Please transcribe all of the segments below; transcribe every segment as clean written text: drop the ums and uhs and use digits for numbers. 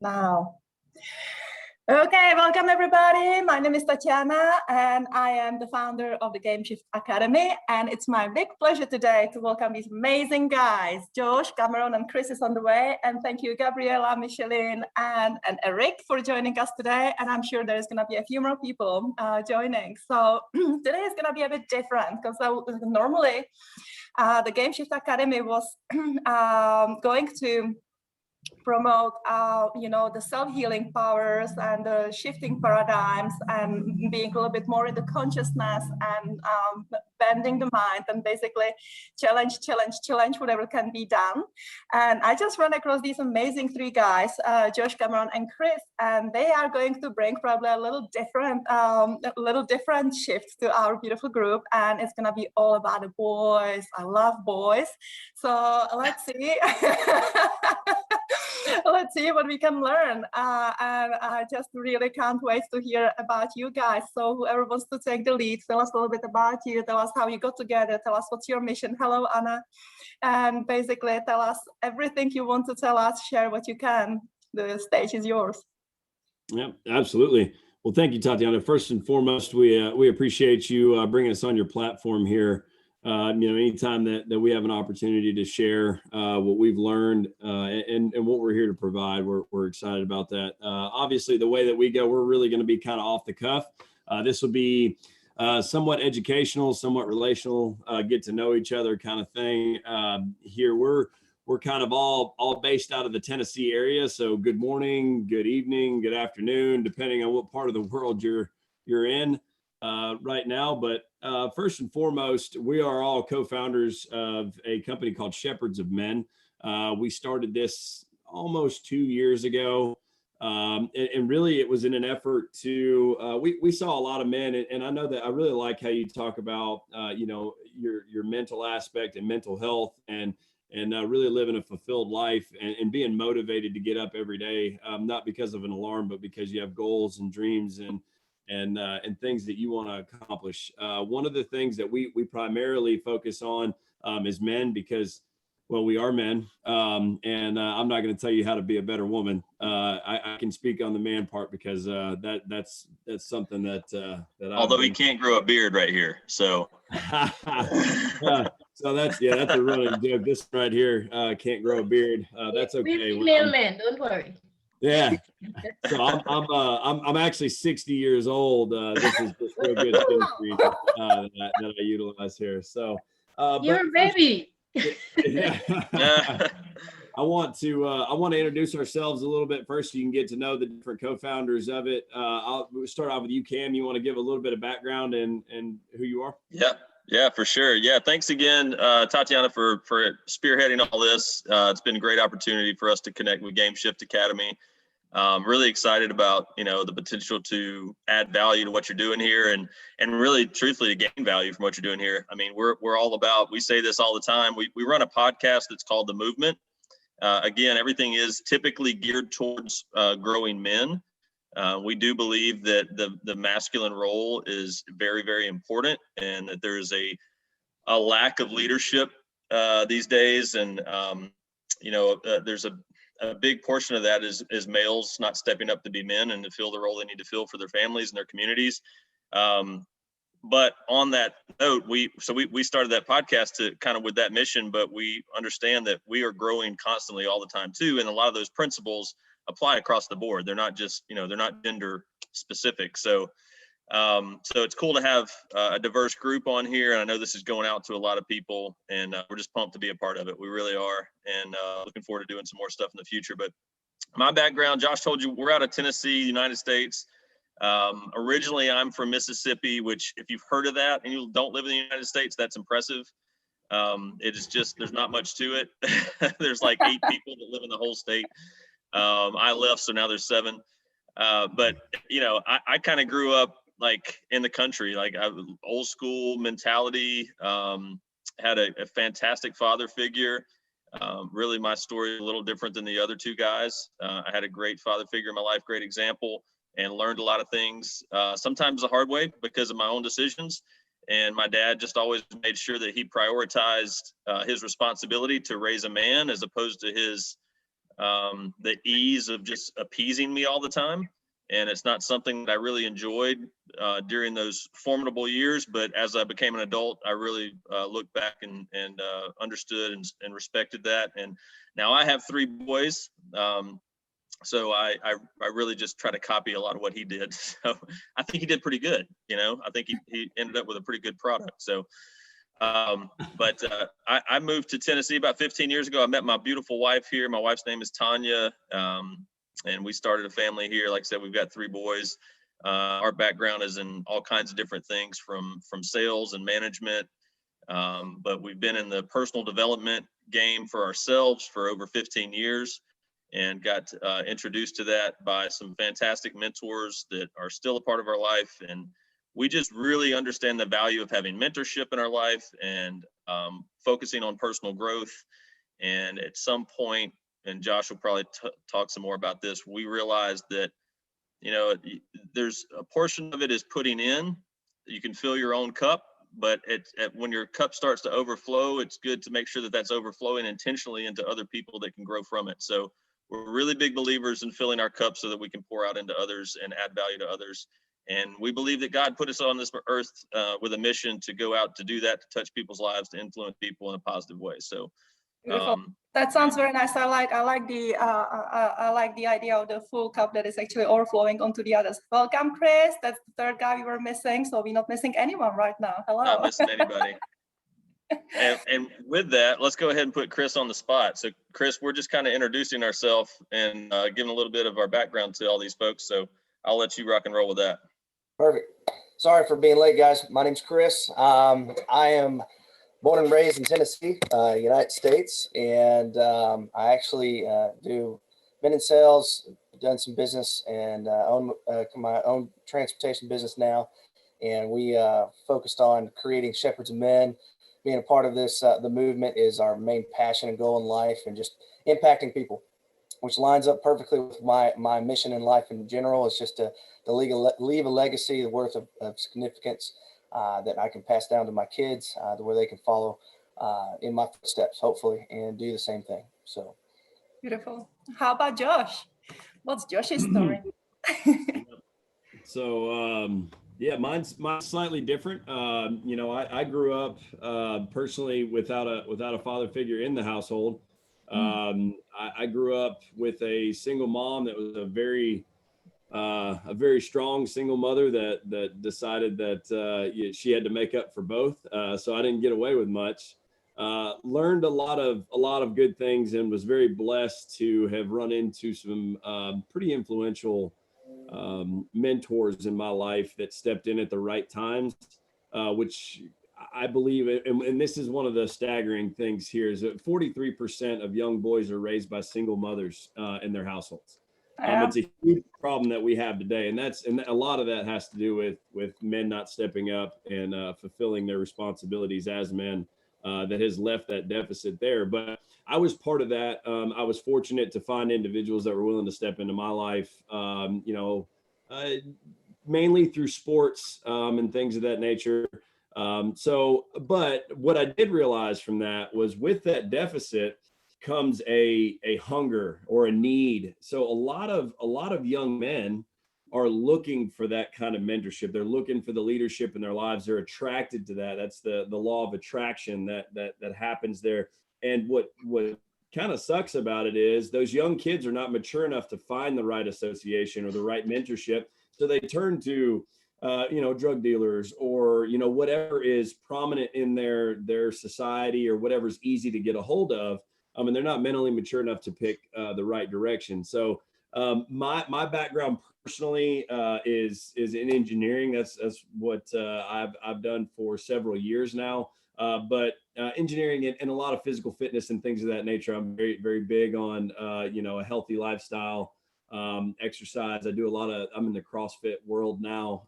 Now. Okay, welcome everybody. My name is Tatiana and I am the founder of the Game Shift Academy, and it's my big pleasure today to welcome these amazing guys. Josh, Cameron and Chris is on the way, and thank you Gabriela, Micheline and Eric for joining us today, and I'm sure there's going to be a few more people joining. So today is going to be a bit different because normally the Game Shift Academy was going to promote the self-healing powers and the shifting paradigms and being a little bit more in the consciousness and bending the mind and basically challenge whatever can be done. And I just ran across these amazing three guys, Josh, Cameron and Chris, and they are going to bring probably a little different shift to our beautiful group, and it's going to be all about the boys. I love boys, so let's see. Let's see what we can learn, and I just really can't wait to hear about you guys. So whoever wants to take the lead, tell us a little bit about you, tell us how you got together, tell us what's your mission. Hello, Anna. And basically tell us everything you want to tell us, share what you can. The stage is yours. Yeah, absolutely. Well, thank you, Tatiana. First and foremost, we appreciate you bringing us on your platform here. Anytime that we have an opportunity to share what we've learned and what we're here to provide, we're excited about that. Obviously, the way that we go, we're really going to be kind of off the cuff. This will be somewhat educational, somewhat relational, get to know each other kind of thing. Here, we're kind of all based out of the Tennessee area. So good morning, good evening, good afternoon, depending on what part of the world you're in right now. But first and foremost, we are all co-founders of a company called Shepherds of Men. We started this almost 2 years ago. And really it was in an effort to, we saw a lot of men, and I know that I really like how you talk about, your mental aspect and mental health and really living a fulfilled life and being motivated to get up every day, not because of an alarm, but because you have goals and dreams and things that you want to accomplish. One of the things that we primarily focus on is men, because, well, we are men, and I'm not going to tell you how to be a better woman. I can speak on the man part because that's something that although he can't grow a beard right here, so so that's a running joke. This right here can't grow a beard. That's okay. We're men, don't worry. Yeah, so I'm actually 60 years old. This is just real good skin cream that I utilize here. So you're a baby. Yeah. I want to introduce ourselves a little bit first, so you can get to know the different co-founders of it. I'll start off with you, Cam. You want to give a little bit of background and who you are? Yeah, for sure. Yeah, thanks again, Tatiana, for spearheading all this. It's been a great opportunity for us to connect with Game Shift Academy. Really excited about, the potential to add value to what you're doing here and really truthfully to gain value from what you're doing here. I mean, we're all about, we say this all the time. We run a podcast that's called The Movement. Again, everything is typically geared towards growing men. We do believe that the masculine role is very, very important, and that there's a lack of leadership these days. And, there's a big portion of that is males not stepping up to be men and to fill the role they need to fill for their families and their communities. But on that note, we started that podcast to kind of with that mission, but we understand that we are growing constantly all the time too. And a lot of those principles apply across the board. They're not just, they're not gender specific. So it's cool to have a diverse group on here. And I know this is going out to a lot of people, and we're just pumped to be a part of it. We really are. And looking forward to doing some more stuff in the future. But my background, Josh told you, we're out of Tennessee, United States. Originally, I'm from Mississippi, which if you've heard of that and you don't live in the United States, that's impressive. It is just, there's not much to it. There's like 8 people that live in the whole state. I left, so now there's 7. But, I kind of grew up like in the country, like old school mentality, had a fantastic father figure. Really my story is a little different than the other 2 guys. I had a great father figure in my life, great example, and learned a lot of things, sometimes the hard way because of my own decisions. And my dad just always made sure that he prioritized his responsibility to raise a man as opposed to his the ease of just appeasing me all the time. And it's not something that I really enjoyed during those formidable years. But as I became an adult, I really looked back and understood and respected that. And now I have 3 boys. So I really just try to copy a lot of what he did. So I think he did pretty good. I think he ended up with a pretty good product. So, but I moved to Tennessee about 15 years ago. I met my beautiful wife here. My wife's name is Tanya. And we started a family here. Like I said, we've got 3 boys. Our background is in all kinds of different things from sales and management. But we've been in the personal development game for ourselves for over 15 years and got introduced to that by some fantastic mentors that are still a part of our life. And we just really understand the value of having mentorship in our life and focusing on personal growth. And at some point, and Josh will probably talk some more about this, we realized that, there's a portion of it is putting in. You can fill your own cup, but when your cup starts to overflow, it's good to make sure that that's overflowing intentionally into other people that can grow from it. So we're really big believers in filling our cup so that we can pour out into others and add value to others. And we believe that God put us on this earth with a mission to go out to do that, to touch people's lives, to influence people in a positive way. So that sounds very nice. I like the idea of the full cup that is actually overflowing onto the others. Welcome, Chris. That's the 3rd guy we were missing, so we're not missing anyone right now. Hello. Not missing anybody. And with that, let's go ahead and put Chris on the spot. So Chris, we're just kind of introducing ourselves and giving a little bit of our background to all these folks. So I'll let you rock and roll with that. Perfect. Sorry for being late, guys. My name's Chris. I am born and raised in Tennessee, United States. And I actually been in sales, done some business, and own my own transportation business now. And we focused on creating shepherds of men. Being a part of this, the movement is our main passion and goal in life, and just impacting people, which lines up perfectly with my mission in life in general. Is just to leave a legacy worth of significance that I can pass down to my kids, where they can follow in my footsteps, hopefully, and do the same thing. So beautiful. How about Josh? What's Josh's story? So yeah, mine's slightly different. I grew up personally without a father figure in the household. I grew up with a single mom that was a very strong single mother that decided that she had to make up for both. So I didn't get away with much. Learned a lot of good things and was very blessed to have run into some pretty influential mentors in my life that stepped in at the right times, which I believe, and this is one of the staggering things here, is that 43% of young boys are raised by single mothers in their households. It's a huge problem that we have today, and a lot of that has to do with men not stepping up and fulfilling their responsibilities as men. That has left that deficit there. But I was part of that. I was fortunate to find individuals that were willing to step into my life, mainly through sports and things of that nature. But what I did realize from that was with that deficit comes a hunger or a need. So a lot of young men are looking for that kind of mentorship. They're looking for the leadership in their lives. They're attracted to that. That's the law of attraction that happens there. And what kind of sucks about it is those young kids are not mature enough to find the right association or the right mentorship. So they turn to, drug dealers or, whatever is prominent in their society or whatever's easy to get a hold of. And they're not mentally mature enough to pick the right direction. So my background personally is in engineering. That's what I've done for several years now. But engineering and a lot of physical fitness and things of that nature. I'm very, very big on a healthy lifestyle, exercise. I'm in the CrossFit world now,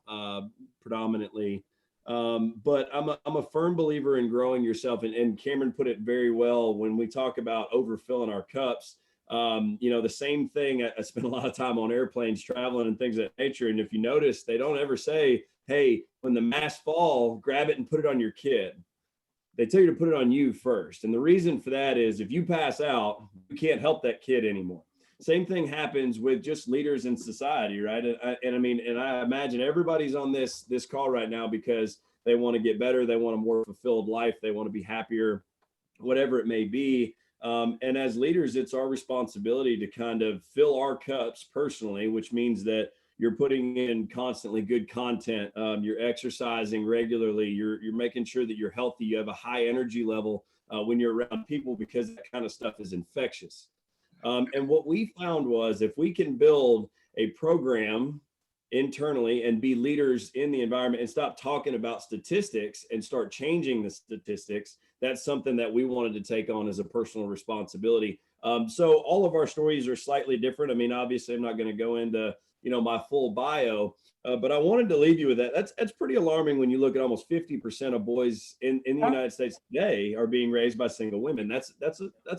predominantly. But I'm a firm believer in growing yourself. And Cameron put it very well when we talk about overfilling our cups. The same thing. I spend a lot of time on airplanes traveling and things of that nature. And if you notice, they don't ever say, hey, when the masks fall, grab it and put it on your kid. they tell you to put it on you first. And the reason for that is if you pass out, you can't help that kid anymore. Same thing happens with just leaders in society, right? And I imagine everybody's on this call right now because they want to get better, they want a more fulfilled life, they want to be happier, whatever it may be. And as leaders, it's our responsibility to kind of fill our cups personally, which means that you're putting in constantly good content, you're exercising regularly, you're making sure that you're healthy, you have a high energy level when you're around people, because that kind of stuff is infectious. And what we found was if we can build a program internally and be leaders in the environment and stop talking about statistics and start changing the statistics, that's something that we wanted to take on as a personal responsibility. So all of our stories are slightly different. I mean, obviously I'm not going to go into, my full bio, but I wanted to leave you with that. That's pretty alarming when you look at almost 50% of boys in the United States today are being raised by single women. That's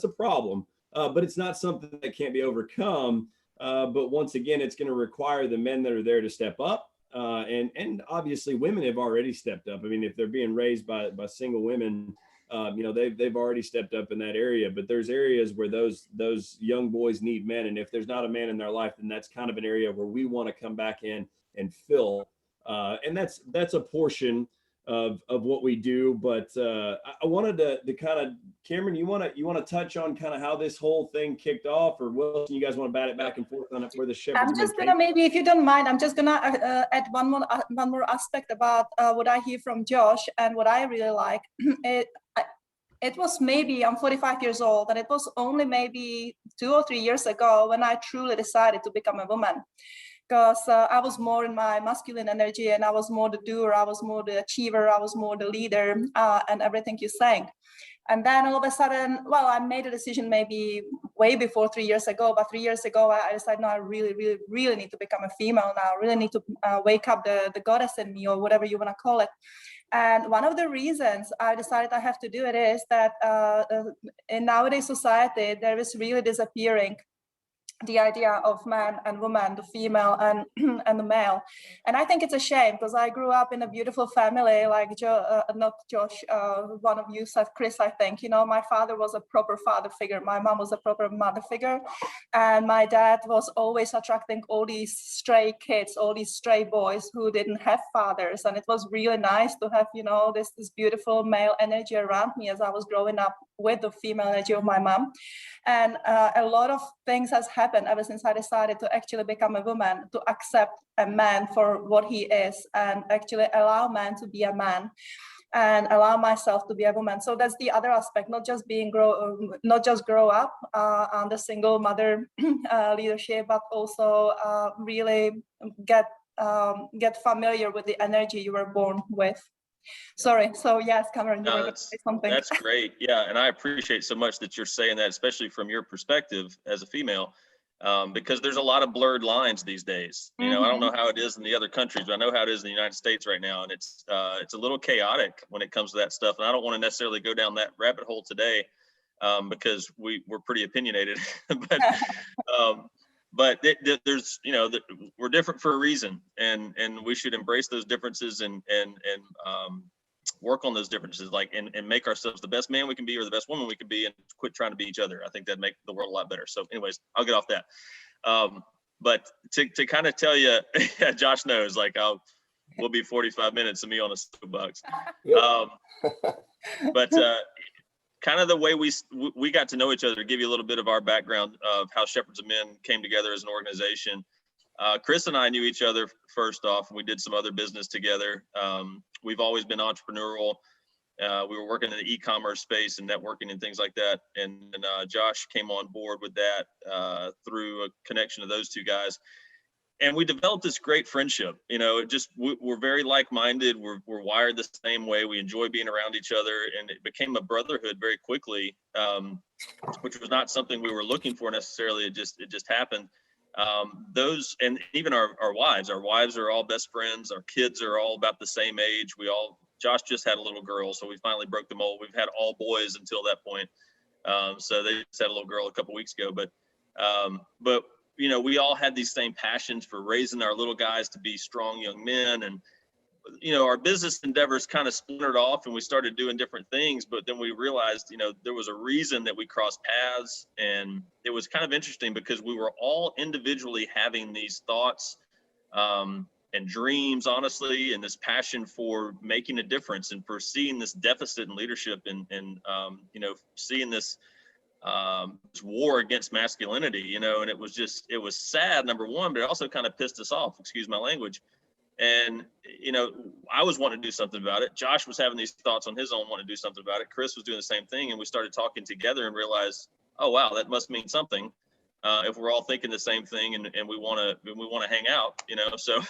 a problem. But it's not something that can't be overcome. But once again, it's going to require the men that are there to step up. And obviously women have already stepped up. I mean, if they're being raised by single women, they've already stepped up in that area. But there's areas where those young boys need men. And if there's not a man in their life, then that's kind of an area where we want to come back in and fill. And that's a portion of what we do. But I wanted to kind of, Cameron, you want to touch on kind of how this whole thing kicked off, or Wilson, you guys want to bat it back and forth on it, where the shepherds? I'm just gonna, maybe if you don't mind, I'm just gonna add one more aspect about what I hear from Josh and what I really like. It was maybe, I'm 45 years old, and it was only maybe 2 or 3 years ago when I truly decided to become a woman. Because I was more in my masculine energy, and I was more the doer, I was more the achiever, I was more the leader, and everything you sang. And then all of a sudden, well, I made a decision maybe way before 3 years ago, but 3 years ago, I decided, no, I really, really, really need to become a female now. I really need to wake up the goddess in me, or whatever you want to call it. And one of the reasons I decided I have to do it is that in nowadays society, there is really disappearing the idea of man and woman, the female and the male. And I think it's a shame, because I grew up in a beautiful family, like not Josh, one of you said, Chris, I think, my father was a proper father figure. My mom was a proper mother figure. And my dad was always attracting all these stray kids, all these stray boys who didn't have fathers. And it was really nice to have, this beautiful male energy around me as I was growing up with the female energy of my mom. And a lot of things has happened ever since I decided to actually become a woman, to accept a man for what he is, and actually allow man to be a man, and allow myself to be a woman. So that's the other aspect, not just grow up on the single mother leadership, but also really get familiar with the energy you were born with. Sorry. So yes, Cameron, you were going to say something. That's great. Yeah, and I appreciate so much that you're saying that, especially from your perspective as a female, because there's a lot of blurred lines these days. I don't know how it is in the other countries, but I know how it is in the United States right now, and it's a little chaotic when it comes to that stuff. And I don't want to necessarily go down that rabbit hole today, because we're pretty opinionated, but there's we're different for a reason, and we should embrace those differences and work on those differences, and make ourselves the best man we can be, or the best woman we can be, and quit trying to be each other. I think that'd make the world a lot better. So anyways, I'll get off that. But to kind of tell you, yeah, Josh knows, we'll be 45 minutes of me on a soapbox. But kind of the way we got to know each other, to give you a little bit of our background of how Shepherds of Men came together as an organization. Chris and I knew each other first off, and we did some other business together. We've always been entrepreneurial. We were working in the e-commerce space and networking and things like that. And Josh came on board with that through a connection of those two guys. And we developed this great friendship. We're very like-minded. We're wired the same way. We enjoy being around each other, and it became a brotherhood very quickly, which was not something we were looking for necessarily. It just happened. And even our wives are all best friends. Our kids are all about the same age. Josh just had a little girl, so we finally broke the mold. We've had all boys until that point. So they just had a little girl a couple weeks ago, but we all had these same passions for raising our little guys to be strong young men. And our business endeavors kind of splintered off and we started doing different things, but then we realized, there was a reason that we crossed paths. And it was kind of interesting because we were all individually having these thoughts and dreams, honestly, and this passion for making a difference and for seeing this deficit in leadership and seeing this war against masculinity, and it was sad, number one, but it also kind of pissed us off, excuse my language. And, I was wanting to do something about it. Josh was having these thoughts on his own, wanting to do something about it. Chris was doing the same thing. And we started talking together and realized, oh, wow, that must mean something. If we're all thinking the same thing and we want to hang out, so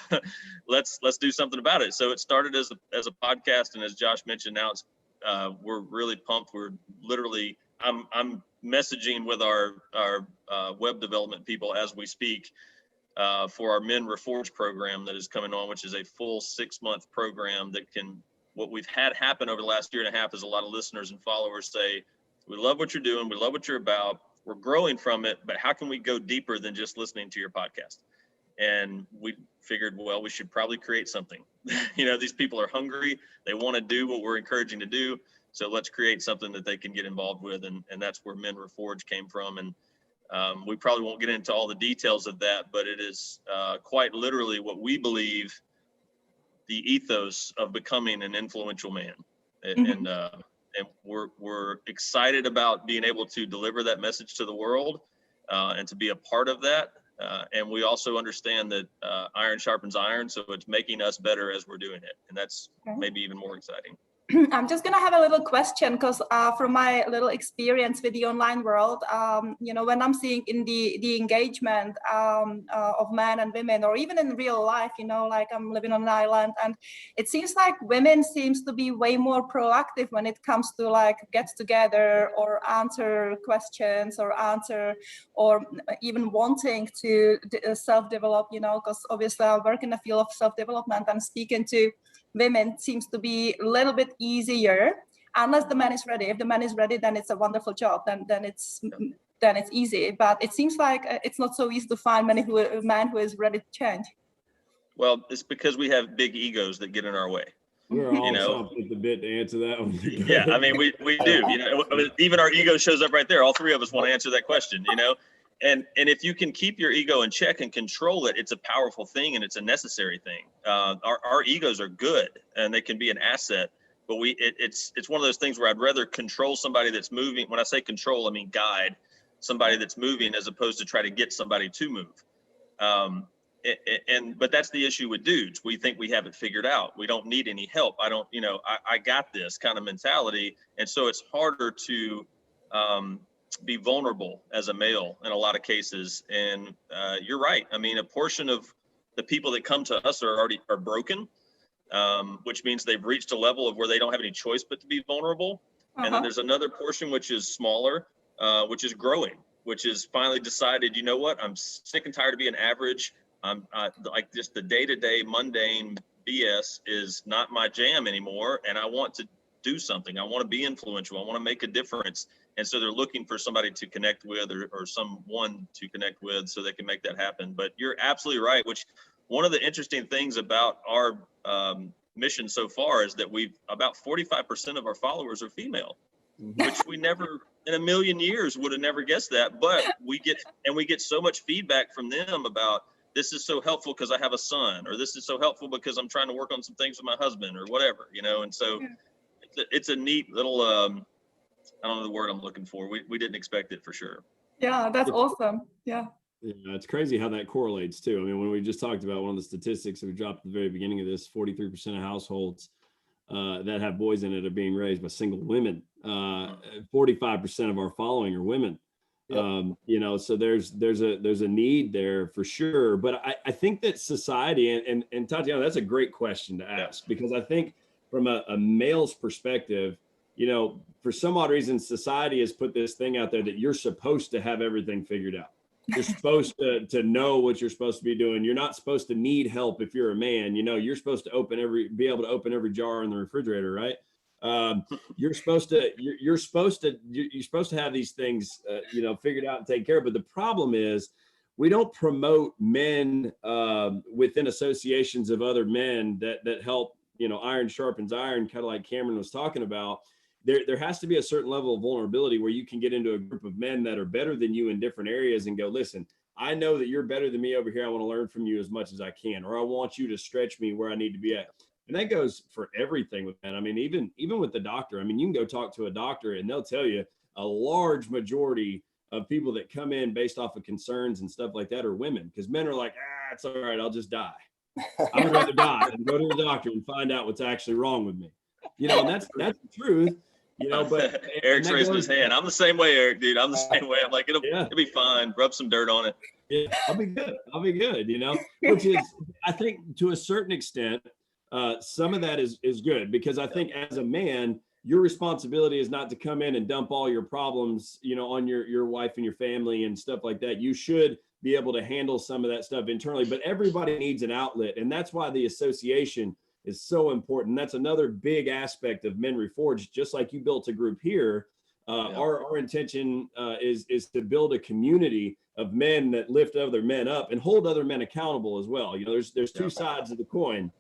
let's do something about it. So it started as a podcast. And as Josh mentioned, now we're really pumped. We're literally, I'm messaging with our web development people as we speak, for our Men Reforged program that is coming on, which is a full 6-month program that what we've had happen over the last year and a half is a lot of listeners and followers say, we love what you're doing. We love what you're about. We're growing from it, but how can we go deeper than just listening to your podcast? And we figured, well, we should probably create something. These people are hungry. They want to do what we're encouraging to do. So let's create something that they can get involved with. And that's where Men Reforged came from. And we probably won't get into all the details of that, but it is quite literally what we believe the ethos of becoming an influential man. And we're excited about being able to deliver that message to the world and to be a part of that. And we also understand that iron sharpens iron, so it's making us better as we're doing it. And that's maybe even more exciting. I'm just going to have a little question because from my little experience with the online world, when I'm seeing in the engagement of men and women, or even in real life, like I'm living on an island, and it seems like women seems to be way more proactive when it comes to like get together or answer questions or even wanting to self-develop, because obviously I work in the field of self-development and speaking to women seems to be a little bit easier unless the man is ready. If the man is ready, then it's a wonderful job. Then it's easy. But it seems like it's not so easy to find a man who is ready to change. Well, it's because we have big egos that get in our way. We're all with the bit to answer that one. Yeah, I mean, we do. Even our ego shows up right there. All three of us want to answer that question. And if you can keep your ego in check and control it, it's a powerful thing and it's a necessary thing. Our egos are good and they can be an asset, but it's one of those things where I'd rather control somebody that's moving. When I say control, I mean guide somebody that's moving as opposed to try to get somebody to move. But that's the issue with dudes. We think we have it figured out. We don't need any help. I got this kind of mentality. And so it's harder to be vulnerable as a male in a lot of cases. And you're right. I mean, a portion of the people that come to us are broken, which means they've reached a level of where they don't have any choice but to be vulnerable. And then there's another portion which is smaller, which is growing, which is finally decided, you know what, I'm sick and tired of being average. I'm like just the day-to-day mundane BS is not my jam anymore. And I want to do something. I want to be influential. I want to make a difference. And so they're looking for somebody to connect with or someone to connect with so they can make that happen. But you're absolutely right, which one of the interesting things about our mission so far is that about 45% of our followers are female, which we never in a million years would have never guessed that. But we get so much feedback from them about this is so helpful because I have a son, or this is so helpful because I'm trying to work on some things with my husband or whatever, and so it's a neat little, I don't know the word I'm looking for. We didn't expect it for sure. Yeah, that's awesome. Yeah. Yeah, it's crazy how that correlates too. I mean, when we just talked about one of the statistics that we dropped at the very beginning of this, 43% of households that have boys in it are being raised by single women. 45% of our following are women. Yep. So there's a need there for sure. But I think that society and Tatiana, that's a great question to ask, because I think from a male's perspective, for some odd reason, society has put this thing out there that you're supposed to have everything figured out. You're supposed to know what you're supposed to be doing. You're not supposed to need help if you're a man. You're supposed to be able to open every jar in the refrigerator, right? You're supposed to have these things, figured out and taken care of. But the problem is we don't promote men within associations of other men that help iron sharpens iron, kind of like Cameron was talking about. There has to be a certain level of vulnerability where you can get into a group of men that are better than you in different areas and go, listen, I know that you're better than me over here. I want to learn from you as much as I can, or I want you to stretch me where I need to be at. And that goes for everything with men. I mean, even with the doctor, I mean, you can go talk to a doctor and they'll tell you a large majority of people that come in based off of concerns and stuff like that are women, because men are like, it's all right, I'll just die. I would rather die than go to the doctor and find out what's actually wrong with me. And that's the truth. But Eric's raising his hand. I'm the same way, Eric, dude. I'm the same way. I'm like, it'll be fine. Rub some dirt on it. Yeah, I'll be good. Which is, I think, to a certain extent, some of that is good, because I think as a man, your responsibility is not to come in and dump all your problems, on your wife and your family and stuff like that. You should be able to handle some of that stuff internally, but everybody needs an outlet, and that's why the association is so important. That's another big aspect of Men Reforged. Just like you built a group here, our intention is to build a community of men that lift other men up and hold other men accountable as well. There's two sides of the coin.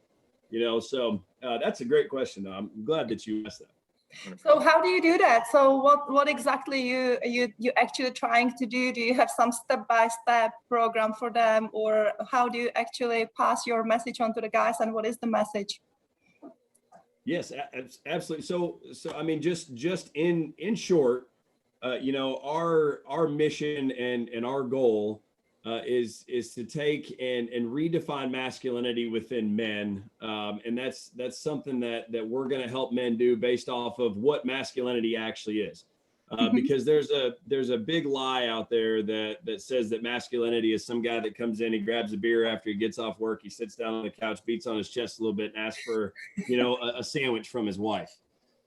So that's a great question. I'm glad that you asked that. So how do you do that? So what exactly you actually trying to do? Do you have some step-by-step program for them, or how do you actually pass your message on to the guys, and what is the message? Yes, absolutely. So I mean, just in short, our mission and our goal is to take and redefine masculinity within men, and that's something that we're going to help men do based off of what masculinity actually is, because there's a big lie out there that says that masculinity is some guy that comes in, he grabs a beer after he gets off work, he sits down on the couch, beats on his chest a little bit, and asks for a sandwich from his wife,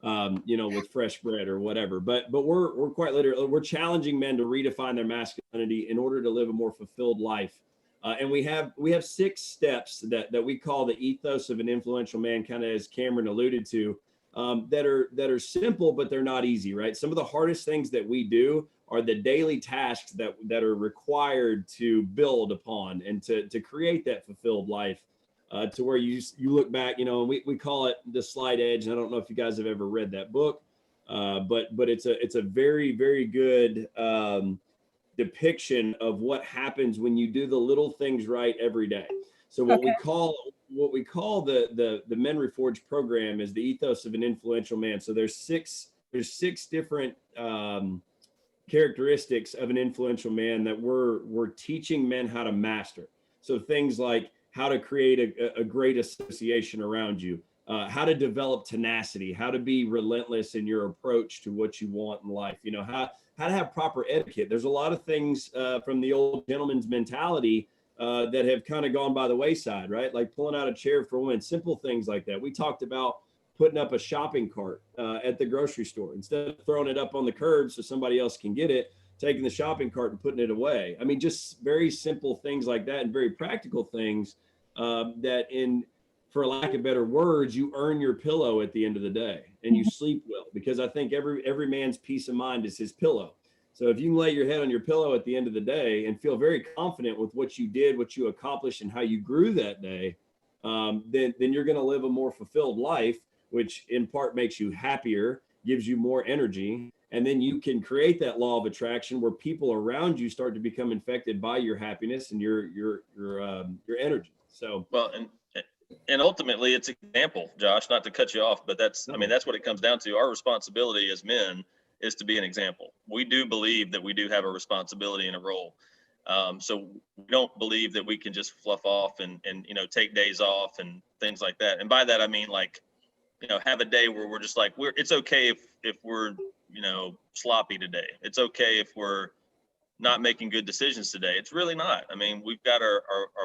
with fresh bread or whatever. But we're quite literally, we're challenging men to redefine their masculinity in order to live a more fulfilled life. And we have 6 steps that we call the ethos of an influential man, kind of as Cameron alluded to, that are simple, but they're not easy, right? Some of the hardest things that we do are the daily tasks that are required to build upon and to create that fulfilled life. To where you look back, and we call it the slight edge. And I don't know if you guys have ever read that book, but it's a very, very good depiction of what happens when you do the little things right every day. So what we call the Men Reforged program is the ethos of an influential man. So there's six different characteristics of an influential man that we're teaching men how to master. So things like how to create a great association around you, how to develop tenacity, how to be relentless in your approach to what you want in life, how to have proper etiquette. There's a lot of things from the old gentleman's mentality that have kind of gone by the wayside, right? Like pulling out a chair for women, simple things like that. We talked about putting up a shopping cart at the grocery store. Instead of throwing it up on the curb so somebody else can get it, taking the shopping cart and putting it away. I mean, just very simple things like that, and very practical things that, for lack of better words, you earn your pillow at the end of the day and you sleep well, because I think every man's peace of mind is his pillow. So if you can lay your head on your pillow at the end of the day and feel very confident with what you did, what you accomplished, and how you grew that day, then you're going to live a more fulfilled life, which in part makes you happier, gives you more energy. And then you can create that law of attraction where people around you start to become infected by your happiness and your energy. So, well, and ultimately it's example, Josh, not to cut you off, but that's what it comes down to. Our responsibility as men is to be an example. We do believe that we do have a responsibility and a role. So we don't believe that we can just fluff off and take days off and things like that. And by that, I mean, like, have a day where we're just like, it's okay if we're, sloppy today. It's okay if we're not making good decisions today. It's really not. I mean, we've got our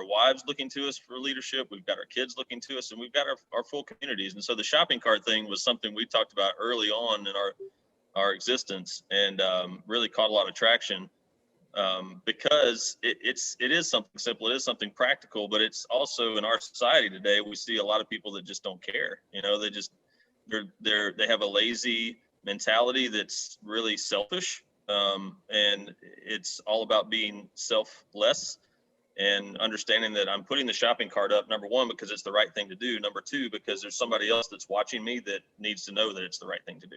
wives looking to us for leadership. We've got our kids looking to us, and we've got our full communities. And so the shopping cart thing was something we talked about early on in our existence, and really caught a lot of traction because it is something simple. It is something practical, but it's also, in our society today, we see a lot of people that just don't care. They have a lazy mentality that's really selfish, and it's all about being selfless. and understanding that I'm putting the shopping cart up, number one, because it's the right thing to do. Number two, because there's somebody else that's watching me that needs to know that it's the right thing to do.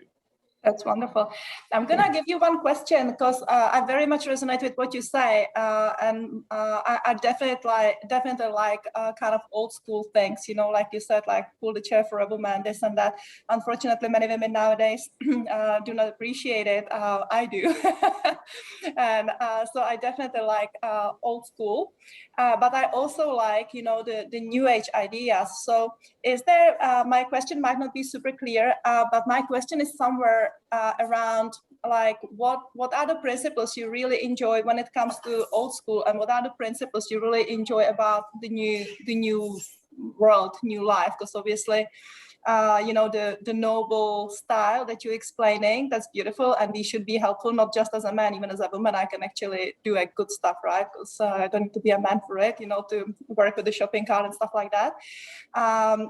That's wonderful. I'm going to give you one question because I very much resonate with what you say. I definitely like kind of old school things, you know, like you said, like pull the chair for a woman, this and that. Unfortunately, many women nowadays do not appreciate it. I do. And so I definitely like old school. But I also like, you know, the new age ideas. So is there, my question might not be super clear, but my question is somewhere around like what are the principles you really enjoy when it comes to old school, and what are the principles you really enjoy about the new world, new life? Because obviously you know, the noble style that you're explaining, that's beautiful, and we should be helpful, not just as a man, even as a woman I can actually do a good stuff, right? Because I don't need to be a man for it, you know, to work with the shopping cart and stuff like that.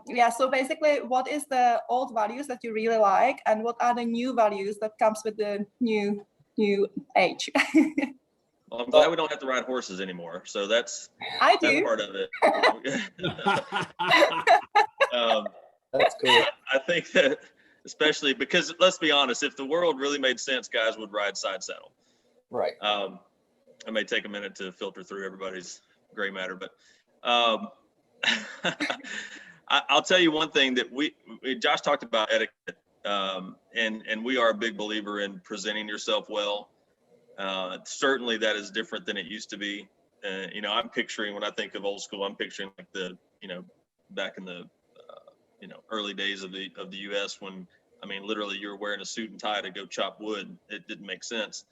Yeah, so basically, what is the old values that you really like, and what are the new values that comes with the new age? Well, I'm glad we don't have to ride horses anymore, so that's do. part of it. That's cool. I think that, especially because, let's be honest, if the world really made sense, guys would ride side saddle. Right. It may take a minute to filter through everybody's gray matter, but I'll tell you one thing that Josh talked about etiquette, and we are a big believer in presenting yourself well. Certainly that is different than it used to be. You know, I'm picturing, when I think of old school, I'm picturing like back in the early days of the U.S. when, I mean, literally you were wearing a suit and tie to go chop wood. It didn't make sense,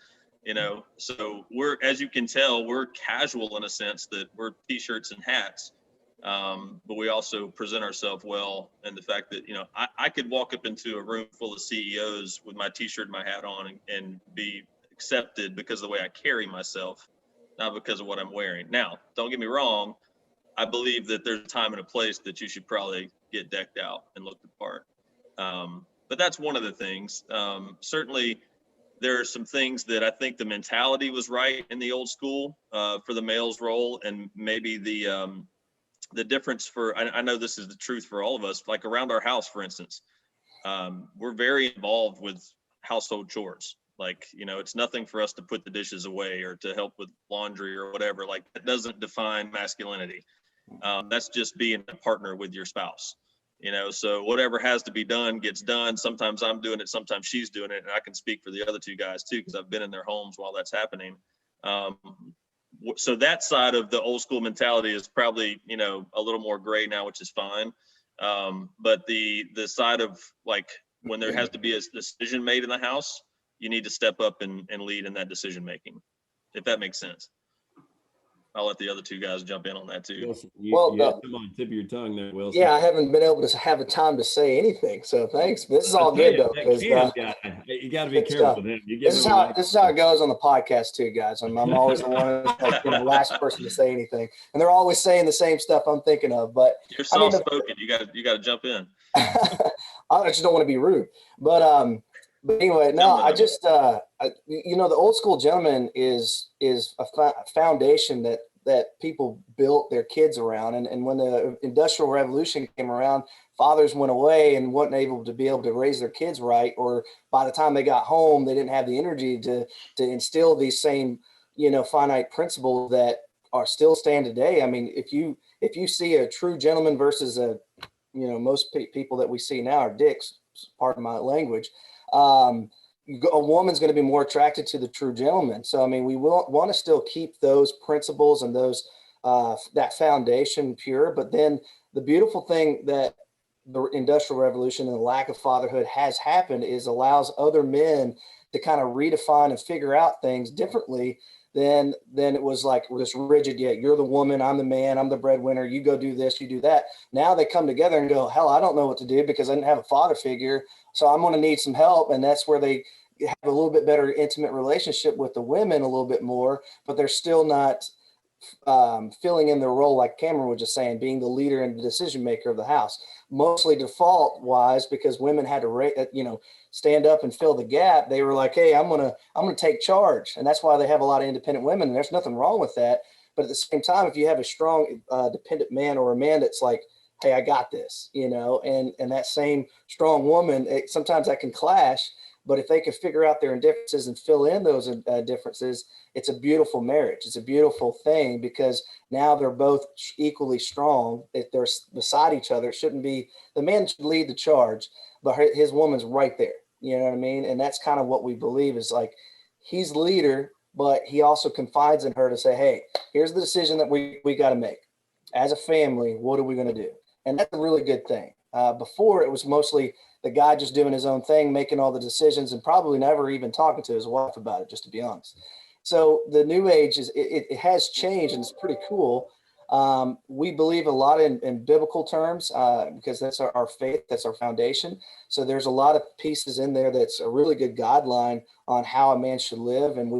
you know. So we're, as you can tell, we're casual in a sense that we're t-shirts and hats, but we also present ourselves well. And the fact that, you know, I could walk up into a room full of CEOs with my t-shirt and my hat on and be accepted because of the way I carry myself, not because of what I'm wearing. Now, don't get me wrong. I believe that there's a time and a place that you should probably get decked out and look the part. But that's one of the things. Certainly, there are some things that I think the mentality was right in the old school for the male's role, and maybe the difference for, I know this is the truth for all of us, like around our house, for instance, we're very involved with household chores. Like, you know, it's nothing for us to put the dishes away or to help with laundry or whatever. Like, that doesn't define masculinity. That's just being a partner with your spouse, you know. So whatever has to be done gets done. Sometimes I'm doing it, sometimes she's doing it, and I can speak for the other two guys too, because I've been in their homes while that's happening. So that side of the old school mentality is probably, you know, a little more gray now, which is fine. But the side of, like, when there has to be a decision made in the house, you need to step up and lead in that decision making, if that makes sense. I'll let the other two guys jump in on that too. Wilson, you Well, had some on the tip of your tongue there, Wilson. Yeah, I haven't been able to have a time to say anything, so thanks. This is all good though. You got to be careful with him. This is how it goes on the podcast too, guys. I'm always the one who's like, the last person to say anything, and they're always saying the same stuff I'm thinking of. But you're soft spoken. You got to jump in. I just don't want to be rude, but anyway, no, I just you know, the old school gentleman is a foundation that people built their kids around. And when the Industrial Revolution came around, fathers went away and weren't able to raise their kids right, or by the time they got home, they didn't have the energy to instill these same, you know, finite principles that are still stand today. I mean, if you see a true gentleman versus a, you know, most people that we see now are dicks, pardon my language. A woman's going to be more attracted to the true gentleman. So, I mean, we will want to still keep those principles and those that foundation pure. But then the beautiful thing that the Industrial Revolution and the lack of fatherhood has happened is allows other men to kind of redefine and figure out things differently than it was like this rigid, yeah, you're the woman, I'm the man, I'm the breadwinner, you go do this, you do that. Now they come together and go, hell, I don't know what to do because I didn't have a father figure. So I'm going to need some help. And that's where they have a little bit better intimate relationship with the women a little bit more, but they're still not filling in their role, like Cameron was just saying, being the leader and the decision maker of the house. Mostly default wise, because women had to, you know, stand up and fill the gap. They were like, hey, I'm gonna take charge, and that's why they have a lot of independent women. And there's nothing wrong with that. But at the same time, if you have a strong, dependent man, or a man that's like, hey, I got this, and that same strong woman, sometimes that can clash. But if they can figure out their differences and fill in those differences, it's a beautiful marriage. It's a beautiful thing, because now they're both equally strong. If they're beside each other, it shouldn't be the man should lead the charge, but his woman's right there. You know what I mean? And that's kind of what we believe is like, he's the leader, but he also confides in her to say, hey, here's the decision that we got to make as a family. What are we going to do? And that's a really good thing. Before, it was mostly the guy just doing his own thing, making all the decisions, and probably never even talking to his wife about it, just to be honest. So the new age it has changed, and it's pretty cool. We believe a lot in biblical terms, because that's our faith, that's our foundation. So there's a lot of pieces in there that's a really good guideline on how a man should live. And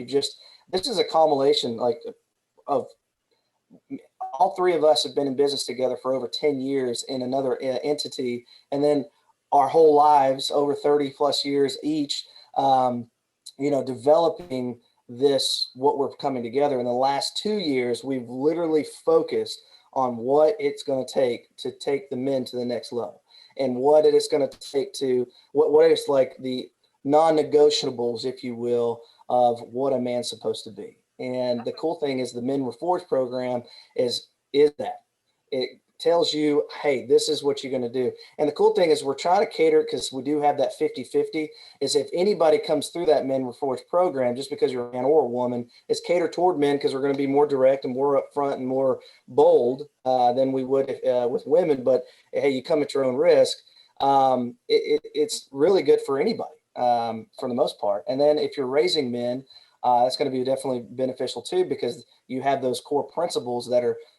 this is a culmination of all three of us have been in business together for over 10 years in another entity. And then our whole lives, over 30 plus years each, developing what we're coming together. In the last 2 years, we've literally focused on what it's going to take the men to the next level, and what it is going to take to what is like the non-negotiables, if you will, of what a man's supposed to be. And the cool thing is the Men Reforged program is that it tells you, hey, this is what you're going to do. And the cool thing is we're trying to cater, because we do have that 50-50, is if anybody comes through that Men Reforged program, just because you're a man or a woman, it's catered toward men, because we're going to be more direct and more upfront and more bold than we would with women. But hey, you come at your own risk. It's really good for anybody for the most part. And then if you're raising men, that's going to be definitely beneficial too, because you have those core principles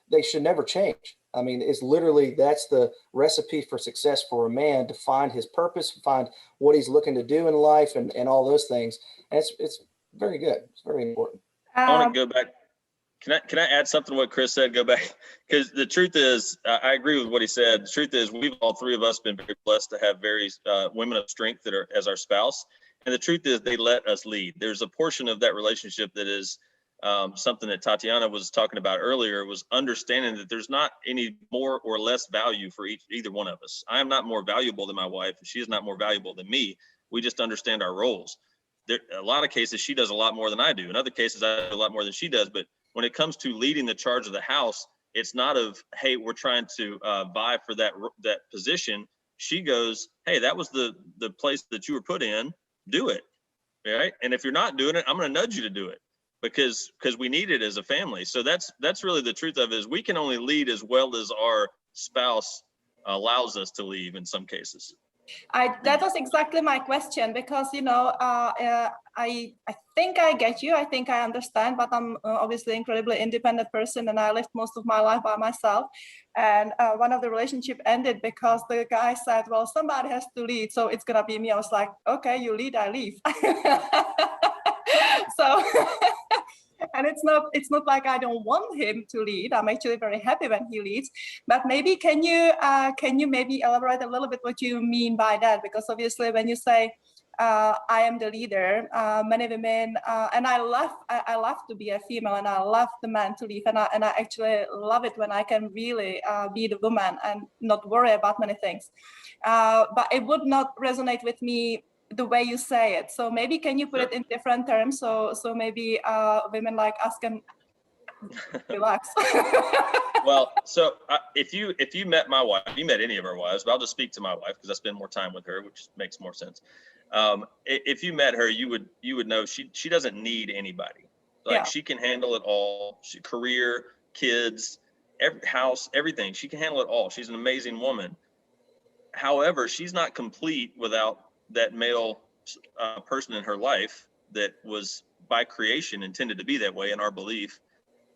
they should never change. I mean, that's the recipe for success for a man, to find his purpose, find what he's looking to do in life, and all those things. And it's very good. It's very important. I want to go back. Can I add something to what Chris said? Go back, because the truth is, I agree with what he said. The truth is, all three of us been very blessed to have very women of strength that are as our spouse. And the truth is, they let us lead. There's a portion of that relationship that is something that Tatiana was talking about earlier, was understanding that there's not any more or less value for either one of us. I am not more valuable than my wife, and she is not more valuable than me. We just understand our roles. A lot of cases, she does a lot more than I do. In other cases, I do a lot more than she does. But when it comes to leading the charge of the house, it's not of, hey, we're trying to vie for that position. She goes, hey, that was the place that you were put in. Do it, right? And if you're not doing it, I'm going to nudge you to do it, because we need it as a family. So that's really the truth of it, is we can only lead as well as our spouse allows us to lead in some cases. That was exactly my question, because I think I get you. I think I understand, but I'm obviously an incredibly independent person, and I lived most of my life by myself. And one of the relationship ended because the guy said, well, somebody has to lead, so it's gonna be me. I was like, okay, you lead, I leave. So and it's not like I don't want him to lead. I'm actually very happy when he leads. But maybe can you maybe elaborate a little bit what you mean by that? Because obviously when you say I am the leader, many women, and I love to be a female, and I love the man to lead, and I actually love it when I can really be the woman and not worry about many things. But it would not resonate with me the way you say it. So maybe can you put it in different terms, so maybe women like us can relax. Well, so if you met my wife, if you met any of our wives, but I'll just speak to my wife because I spend more time with her, which makes more sense. If you met her, you would know she doesn't need anybody. Like, she can handle it all. Career, kids, house, everything. She can handle it all. She's an amazing woman. However, she's not complete without that male person in her life that was by creation intended to be that way in our belief.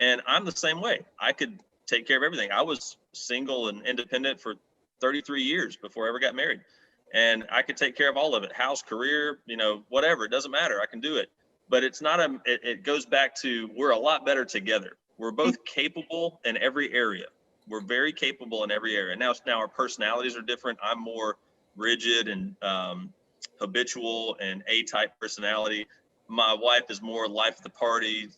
And I'm the same way. I could take care of everything. I was single and independent for 33 years before I ever got married. And I could take care of all of it, house, career, whatever, it doesn't matter. I can do it. But it's not it goes back to, we're a lot better together. We're both capable in every area. We're very capable in every area. Now our personalities are different. I'm more rigid and habitual and A-type personality. my wife is more life of the party.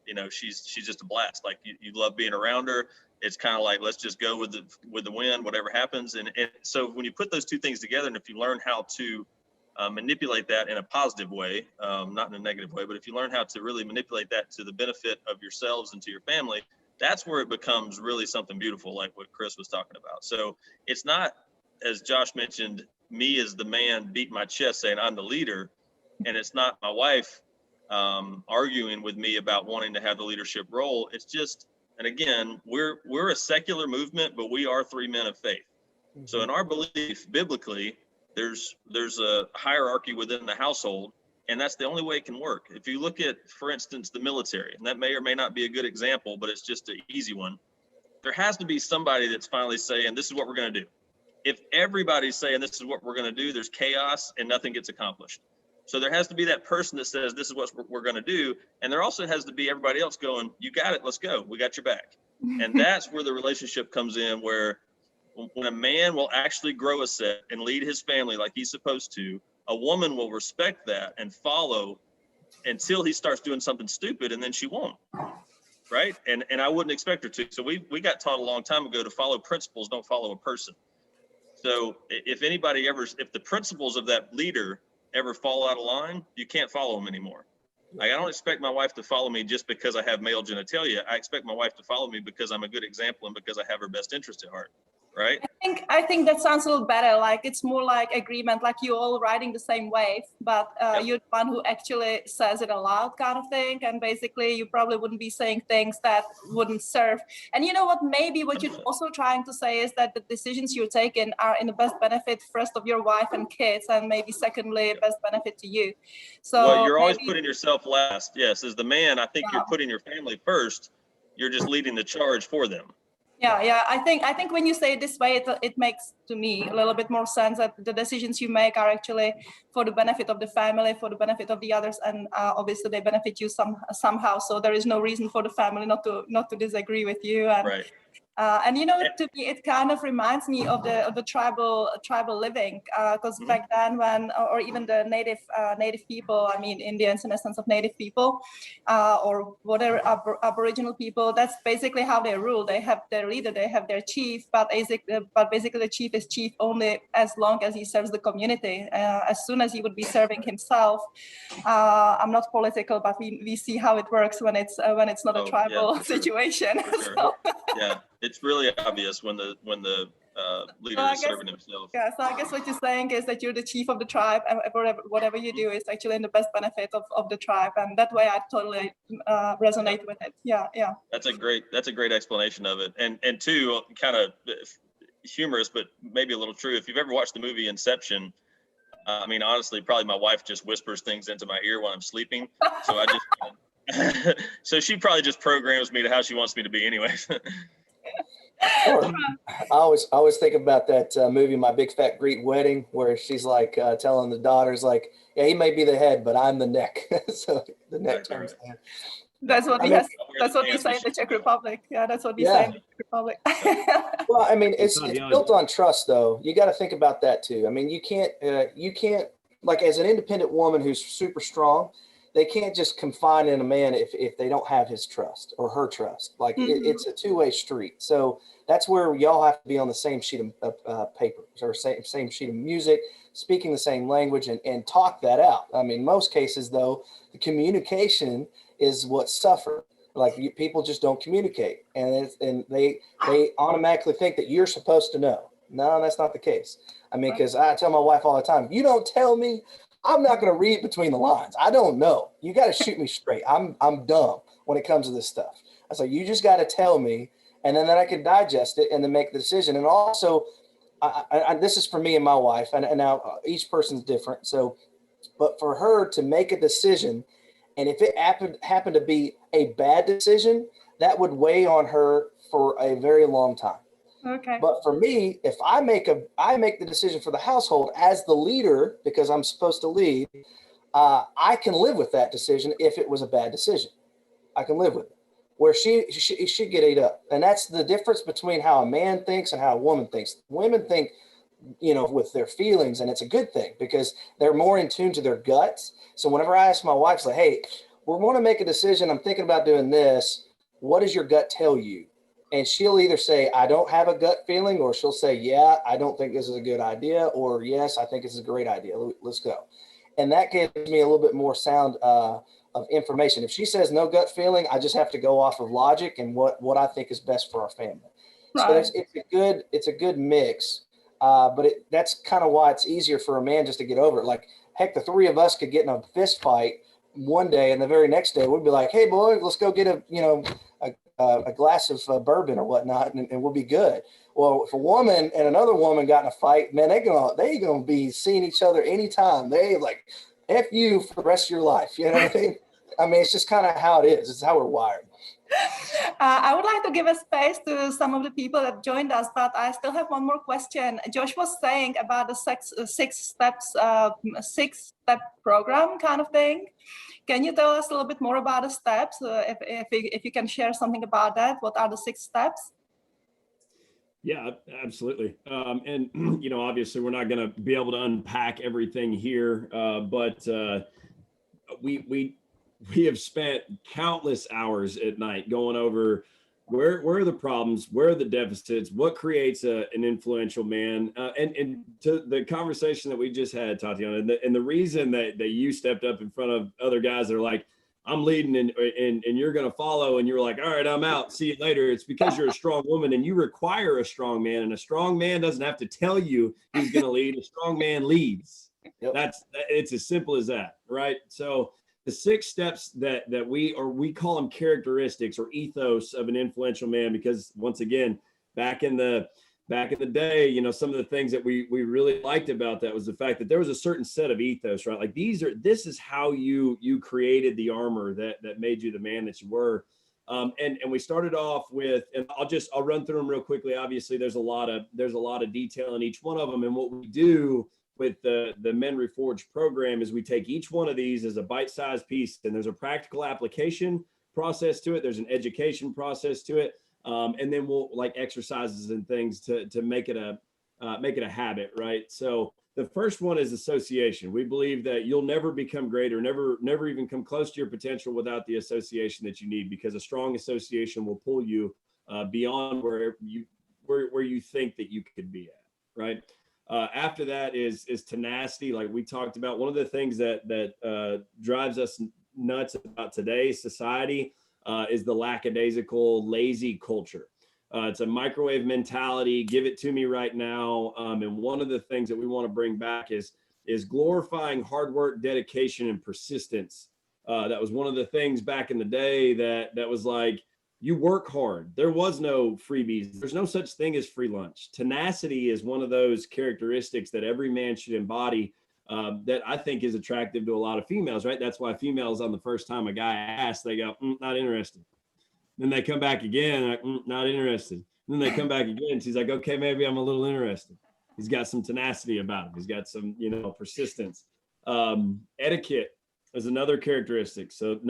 You know, she's just a blast. Like you love being around her. It's kind of like, let's just go with the wind, whatever happens. And so when you put those two things together, and if you learn how to manipulate that in a positive way, not in a negative way, but if you learn how to really manipulate that to the benefit of yourselves and to your family, that's where it becomes really something beautiful, like what Chris was talking about. So it's not, as Josh mentioned, me as the man beating my chest saying I'm the leader, and it's not my wife arguing with me about wanting to have the leadership role. It's just, and again, we're a secular movement, but we are three men of faith. Mm-hmm. So in our belief, biblically, there's a hierarchy within the household, and that's the only way it can work. If you look at, for instance, the military, and that may or may not be a good example, but it's just an easy one. There has to be somebody that's finally saying, this is what we're going to do. If everybody's saying this is what we're going to do, there's chaos and nothing gets accomplished. So there has to be that person that says, this is what we're going to do. And there also has to be everybody else going, you got it, let's go. We got your back. And that's where the relationship comes in, where when a man will actually grow a set and lead his family like he's supposed to, a woman will respect that and follow until he starts doing something stupid, and then she won't. Right? And I wouldn't expect her to. So we got taught a long time ago to follow principles, don't follow a person. So if the principles of that leader ever fall out of line, you can't follow them anymore. Like, I don't expect my wife to follow me just because I have male genitalia. I expect my wife to follow me because I'm a good example and because I have her best interest at heart. Right? I think that sounds a little better. Like, it's more like agreement, like you're all riding the same wave, but Yep. you're the one who actually says it aloud, kind of thing. And basically, you probably wouldn't be saying things that wouldn't serve. And you know what? Maybe what you're also trying to say is that the decisions you're taking are in the best benefit, first of your wife and kids, and maybe secondly, best benefit to you. So well, you're always putting yourself last. Yes, as the man, I think Yeah. you're putting your family first. You're just leading the charge for them. Yeah. I think when you say it this way, it makes to me a little bit more sense that the decisions you make are actually for the benefit of the family, for the benefit of the others, and obviously they benefit you somehow. So there is no reason for the family not to disagree with you. And, Right. And you know, to me, it kind of reminds me of the tribal living, because back then, when or even the native people, I mean Indians in the sense of native people, or whatever Aboriginal people, that's basically how they rule. They have their leader, they have their chief, but basically the chief is chief only as long as he serves the community. As soon as he would be serving himself, I'm not political, but we see how it works when it's not a tribal situation. Sure. So. Yeah, it's really obvious when the leader is serving himself. Yeah, so I guess what you're saying is that you're the chief of the tribe, and whatever you do is actually in the best benefit of the tribe, and that way I totally resonate with it. Yeah. That's a great explanation of it, and two, kind of humorous, but maybe a little true. If you've ever watched the movie Inception, I mean, honestly, probably my wife just whispers things into my ear while I'm sleeping, so I just so she probably just programs me to how she wants me to be, anyways. Sure. I always think about that movie, My Big Fat Greek Wedding, where she's like telling the daughters, like, yeah, he may be the head, but I'm the neck. So the neck turns the head. That's what we say in the Czech Republic. Yeah, that's what we say in the Czech Republic. Well, I mean, it's built on trust, though. You got to think about that too. I mean, you can't like, as an independent woman who's super strong, they can't just confide in a man if they don't have his trust or her trust. Like, it's a two-way street. So that's where y'all have to be on the same sheet of paper, or same sheet of music, speaking the same language, and talk that out. I mean, most cases, though, the communication is what suffer. Like, people just don't communicate, and they automatically think that you're supposed to know. No, that's not the case. I mean, because I tell my wife all the time, you don't tell me, I'm not going to read between the lines. I don't know. You got to shoot me straight. I'm dumb when it comes to this stuff. I was like, you just got to tell me, and then I can digest it and then make the decision. And also, this is for me and my wife, and now each person's different. So, but for her to make a decision, and if it happened to be a bad decision, that would weigh on her for a very long time. Okay. But for me, if I make the decision for the household as the leader, because I'm supposed to lead, I can live with that decision. If it was a bad decision, I can live with it. Where she get ate up, and that's the difference between how a man thinks and how a woman thinks. Women think with their feelings. And it's a good thing because they're more in tune to their guts. So whenever I ask my wife, like, hey, we want to make a decision, I'm thinking about doing this, what does your gut tell you? And she'll either say, I don't have a gut feeling, or she'll say, yeah, I don't think this is a good idea, or yes, I think it's a great idea. Let's go. And that gives me a little bit more sound of information. If she says no gut feeling, I just have to go off of logic and what I think is best for our family. Right. So it's a good mix. But that's kind of why it's easier for a man just to get over it. Like, heck, the three of us could get in a fist fight one day, and the very next day we'd be like, hey, boy, let's go get a glass of bourbon or whatnot, and we'll be good. Well, if a woman and another woman got in a fight, man, they gonna be seeing each other anytime. They like F you for the rest of your life. You know what I mean? I mean, it's just kind of how it is. It's how we're wired. I would like to give a space to some of the people that joined us, but I still have one more question. Josh was saying about the six-step program kind of thing. Can you tell us a little bit more about the steps? If you can share something about that, what are the 6 steps? Yeah, absolutely. And, obviously we're not going to be able to unpack everything here, but we have spent countless hours at night going over where are the problems, where are the deficits, what creates an influential man, and to the conversation that we just had, Tatiana, and the reason that you stepped up in front of other guys that are like, I'm leading and you're going to follow, and you're like, all right, I'm out, see you later. It's because you're a strong woman and you require a strong man, and a strong man doesn't have to tell you he's going to lead. A strong man leads. Yep. It's as simple as that, right? So the 6 steps that we call them characteristics or ethos of an influential man, because once again, back in the day, some of the things that we really liked about that was the fact that there was a certain set of ethos, right? Like this is how you created the armor that made you the man that you were. And we started off with, and I'll run through them real quickly. Obviously there's a lot of detail in each one of them. And what we do with the Men Reforged program is we take each one of these as a bite-sized piece, and there's a practical application process to it. There's an education process to it. And then we'll like exercises and things to make it a habit, right? So the first one is association. We believe that you'll never become great or never even come close to your potential without the association that you need, because a strong association will pull you beyond where you think that you could be at, right? After that is tenacity. Like we talked about, one of the things that drives us nuts about today's society is the lackadaisical, lazy culture. It's a microwave mentality. Give it to me right now. And one of the things that we want to bring back is glorifying hard work, dedication, and persistence. That was one of the things back in the day that was like, you work hard. There was no freebies. There's no such thing as free lunch. Tenacity is one of those characteristics that every man should embody, that I think is attractive to a lot of females, right? That's why females, on the first time a guy asks, they go, not interested. Then they come back again, like, not interested. And then they come back again. She's like, okay, maybe I'm a little interested. He's got some tenacity about him. He's got some, persistence. Etiquette is another characteristic. So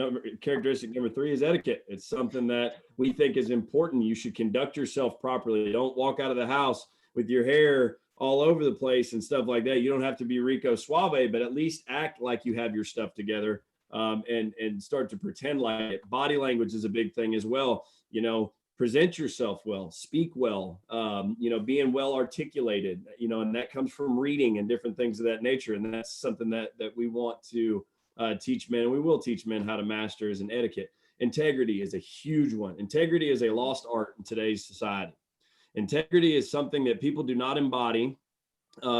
characteristic number 3 is etiquette. It's something that we think is important. You should conduct yourself properly. Don't walk out of the house with your hair all over the place and stuff like that. You don't have to be Rico Suave, but at least act like you have your stuff together, and start to pretend like it. Body language is a big thing as well. Present yourself well, speak well, being well articulated, and that comes from reading and different things of that nature. And that's something that we want to teach men, and we will teach men how to master as an etiquette. Integrity is a huge one. Integrity is a lost art in today's society. Integrity is something that people do not embody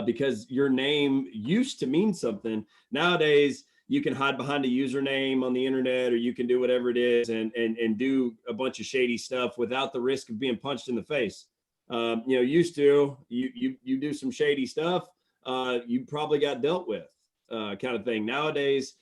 because your name used to mean something. Nowadays, you can hide behind a username on the internet, or you can do whatever it is and do a bunch of shady stuff without the risk of being punched in the face. Used to, you do some shady stuff, you probably got dealt with, kind of thing. Nowadays,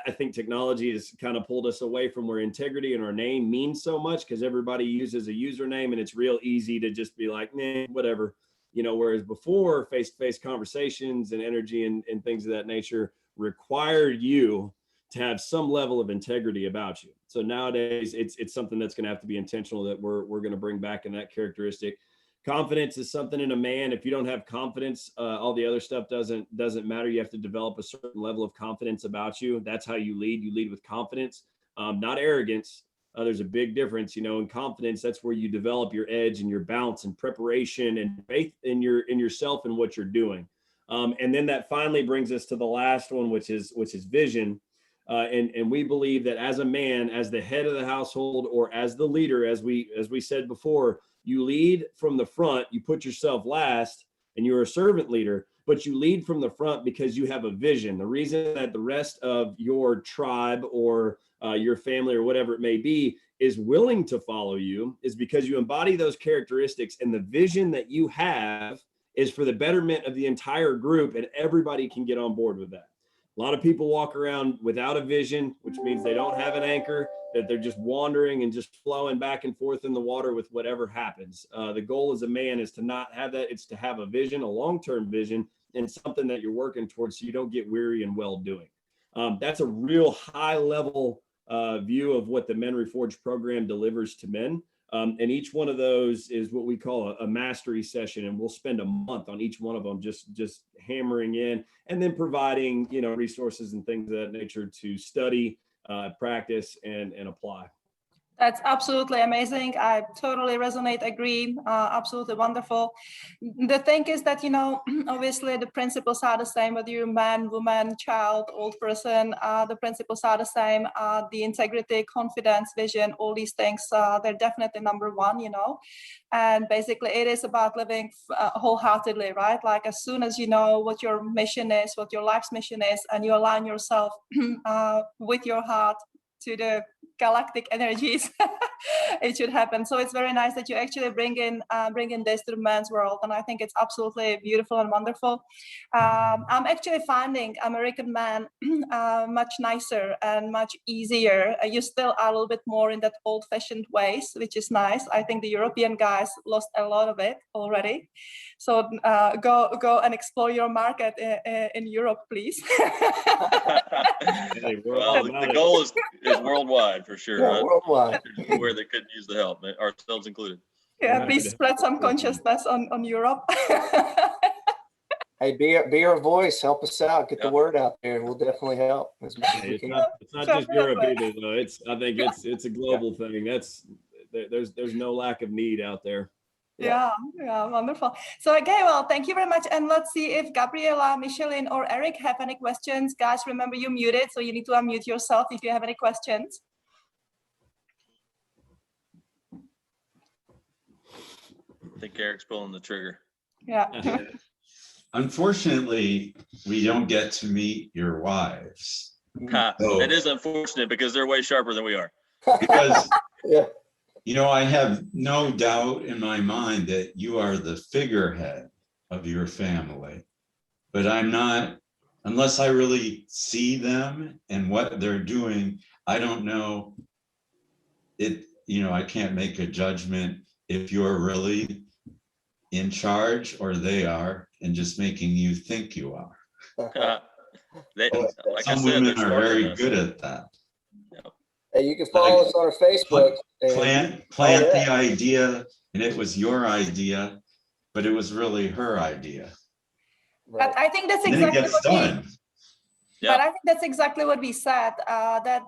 I think technology has kind of pulled us away from where integrity and our name means so much, because everybody uses a username and it's real easy to just be like, nah, whatever, whereas before, face-to-face conversations and energy and things of that nature required you to have some level of integrity about you. So nowadays it's something that's going to have to be intentional, that we're going to bring back in that characteristic. Confidence is something in a man. If you don't have confidence, all the other stuff doesn't matter. You have to develop a certain level of confidence about you. That's how you lead. You lead with confidence, not arrogance. There's a big difference, in confidence. That's where you develop your edge and your bounce and preparation and faith in yourself and what you're doing. And then that finally brings us to the last one, which is vision. And we believe that as a man, as the head of the household, or as the leader, as we said before, you lead from the front, you put yourself last, and you're a servant leader, but you lead from the front because you have a vision. The reason that the rest of your tribe or your family or whatever it may be is willing to follow you is because you embody those characteristics, and the vision that you have is for the betterment of the entire group, and everybody can get on board with that. A lot of people walk around without a vision, which means they don't have an anchor, that they're just wandering and just flowing back and forth in the water with whatever happens. The goal as a man is to not have that. It's to have a vision, a long-term vision, and something that you're working towards so you don't get weary and well doing. That's a real high level view of what the Men Reforged program delivers to men. And each one of those is what we call a mastery session. And we'll spend a month on each one of them, just hammering in, and then providing, resources and things of that nature to study, practice, and apply. That's absolutely amazing. I totally resonate, agree, absolutely wonderful. The thing is that, obviously the principles are the same, whether you're man, woman, child, old person, the principles are the same. The integrity, confidence, vision, all these things, they're definitely number one, and basically it is about living wholeheartedly, right? Like as soon as you know what your mission is, what your life's mission is, and you align yourself with your heart to the galactic energies, it should happen. So it's very nice that you actually bring in this to the men's world, and I think it's absolutely beautiful and wonderful. I'm actually finding American men much nicer and much easier. You still are a little bit more in that old-fashioned ways, which is nice. I think the European guys lost a lot of it already. So go and explore your market in Europe, please. Well, the goal is worldwide for sure. Yeah, worldwide. Where they couldn't use the help, ourselves included. Yeah, please spread some consciousness on Europe. Hey, be our voice. Help us out. Get the word out there. We'll definitely help as much as we can. It's not just Europe either, though. I think it's a global thing. There's no lack of need out there. Yeah, wonderful. So okay, well, thank you very much. And let's see if Gabriela, Micheline, or Eric have any questions. Guys, remember you're muted, so you need to unmute yourself if you have any questions. I think Eric's pulling the trigger. Yeah. Unfortunately, we don't get to meet your wives. So, it is unfortunate because they're way sharper than we are. Because Yeah. I have no doubt in my mind that you are the figurehead of your family, but I'm not, unless I really see them and what they're doing, I don't know it, I can't make a judgment if you're really in charge or they are and just making you think you are. Like Some women are very good at that. Hey, you can follow us on our Facebook. Plant the idea, and it was your idea, but it was really her idea. But I think that's Then it exactly gets what done. But I think that's exactly what we said, that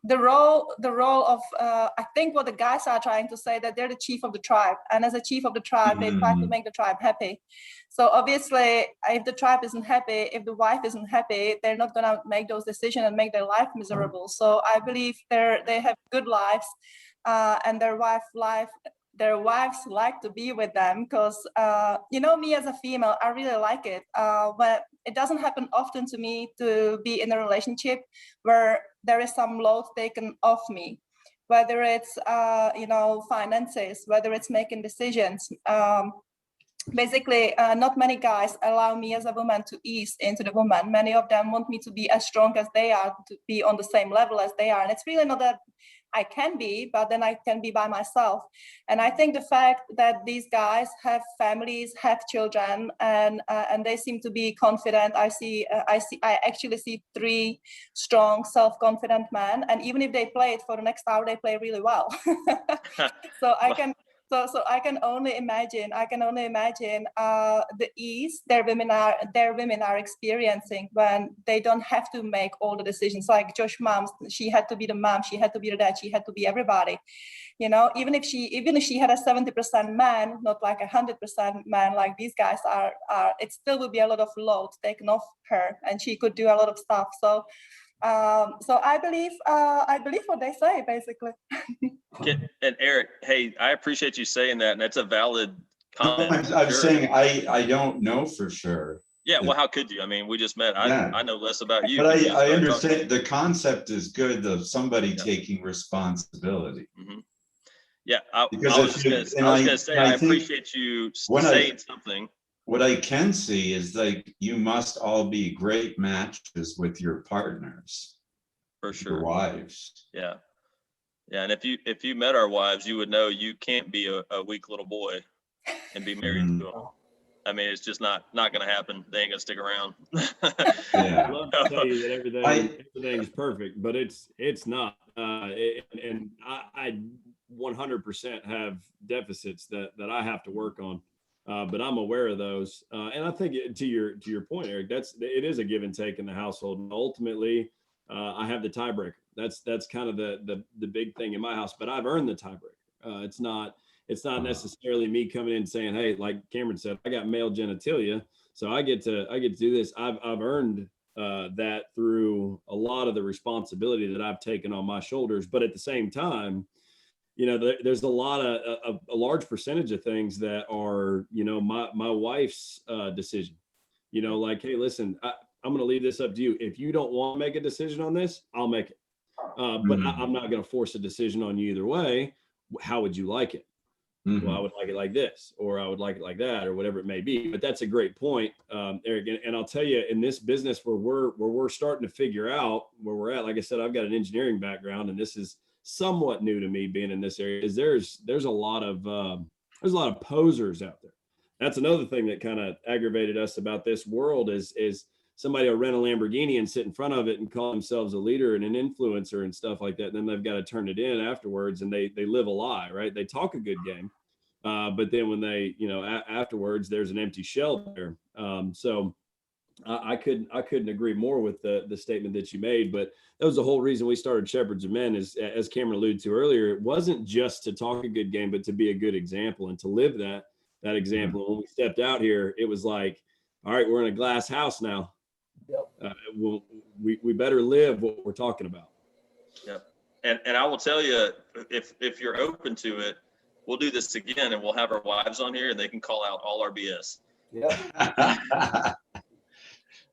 the role of, I think what the guys are trying to say, that they're the chief of the tribe. And as a chief of the tribe, they try to make the tribe happy. So obviously, if the tribe isn't happy, if the wife isn't happy, they're not going to make those decisions and make their life miserable. So I believe they have good lives, and their wives like to be with them because, me as a female, I really like it. But it doesn't happen often to me to be in a relationship where there is some load taken off me, whether it's, finances, whether it's making decisions. Basically, not many guys allow me as a woman to ease into the woman. Many of them want me to be as strong as they are, to be on the same level as they are. And it's really not that I can be, but then I can be by myself. And I think the fact that these guys have families, have children, and they seem to be confident. I actually see 3 strong, self-confident men. And even if they play it for the next hour, they play really well. So So I can only imagine the ease their women are experiencing when they don't have to make all the decisions. Like Josh's mom, she had to be the mom, she had to be the dad, she had to be everybody. You know, even if she had a 70% man, not like 100% man like these guys are, it still would be a lot of load taken off her, and she could do a lot of stuff. So I believe what they say, basically. And Eric, hey, I appreciate you saying that, and that's a valid comment. I'm saying I don't know for sure. Yeah, well, how could you? I mean, we just met. I know less about you. But We just I started understand the concept is good of somebody taking responsibility. Mm-hmm. Yeah, I Because was just gonna say I appreciate you saying something. What I can see is like you must all be great matches with your partners. For sure. Your wives. Yeah. Yeah, and if you met our wives, you would know you can't be a weak little boy and be married to them. I mean, it's just not going to happen. They ain't going to stick around. Yeah. I love to tell you that everything's perfect, but it's not. And I 100% have deficits that I have to work on, but I'm aware of those. And I think to your point, Eric, it is a give and take in the household. And ultimately, I have the tiebreaker. That's kind of the big thing in my house, but I've earned the tiebreaker. It's not necessarily me coming in and saying, hey, like Cameron said, I got male genitalia, so I get to do this. I've earned that through a lot of the responsibility that I've taken on my shoulders. But at the same time, you know, there's a large percentage of things that are, you know, my wife's decision. You know, like, hey, listen, I'm going to leave this up to you. If you don't want to make a decision on this, I'll make it. But I'm not going to force a decision on you either way. How would you like it? Mm-hmm. Well, I would like it like this, or I would like it like that, or whatever it may be. But that's a great point, Eric. And I'll tell you, in this business where we're starting to figure out where we're at, like I said, I've got an engineering background, and this is somewhat new to me being in this area. Is there's a lot of posers out there. That's another thing that kind of aggravated us about this world is somebody will rent a Lamborghini and sit in front of it and call themselves a leader and an influencer and stuff like that. And then they've got to turn it in afterwards, and they live a lie, right? They talk a good game, but then when they, you know, afterwards, there's an empty shell there. So I couldn't agree more with the statement that you made. But that was the whole reason we started Shepherds of Men, is, as Cameron alluded to earlier, it wasn't just to talk a good game, but to be a good example and to live that example. And when we stepped out here, it was like, all right, we're in a glass house now. Yep. We better live what we're talking about. Yep. And I will tell you, if you're open to it, we'll do this again, and we'll have our wives on here, and they can call out all our BS. Yeah.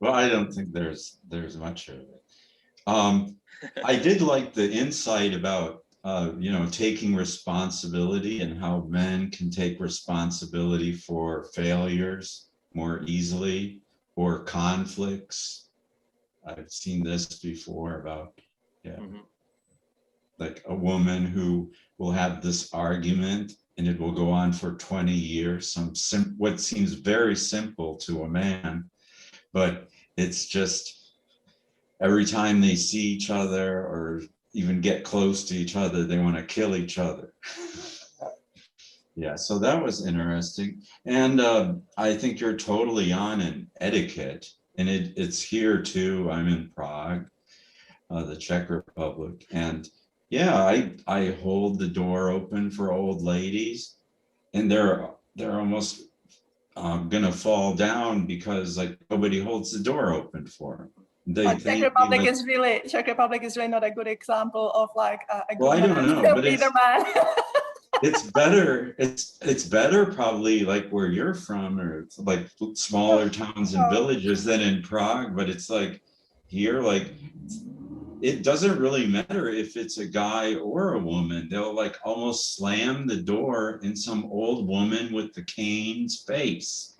Well, I don't think there's much of it. I did like the insight about you know, taking responsibility and how men can take responsibility for failures more easily, or conflicts. I've seen this before about, like a woman who will have this argument and it will go on for 20 years, what seems very simple to a man, but it's just every time they see each other or even get close to each other, they want to kill each other. Yeah, so that was interesting. And I think you're totally on in etiquette, and it's here too. I'm in Prague, the Czech Republic. And yeah, I hold the door open for old ladies, and they're almost gonna fall down because like nobody holds the door open for them. Czech Republic is really not a good example of like a good I don't know, but either man. It's better probably like where you're from, or it's like smaller towns and villages than in Prague. But it's like here, like it doesn't really matter if it's a guy or a woman. They'll like almost slam the door in some old woman with the cane's face.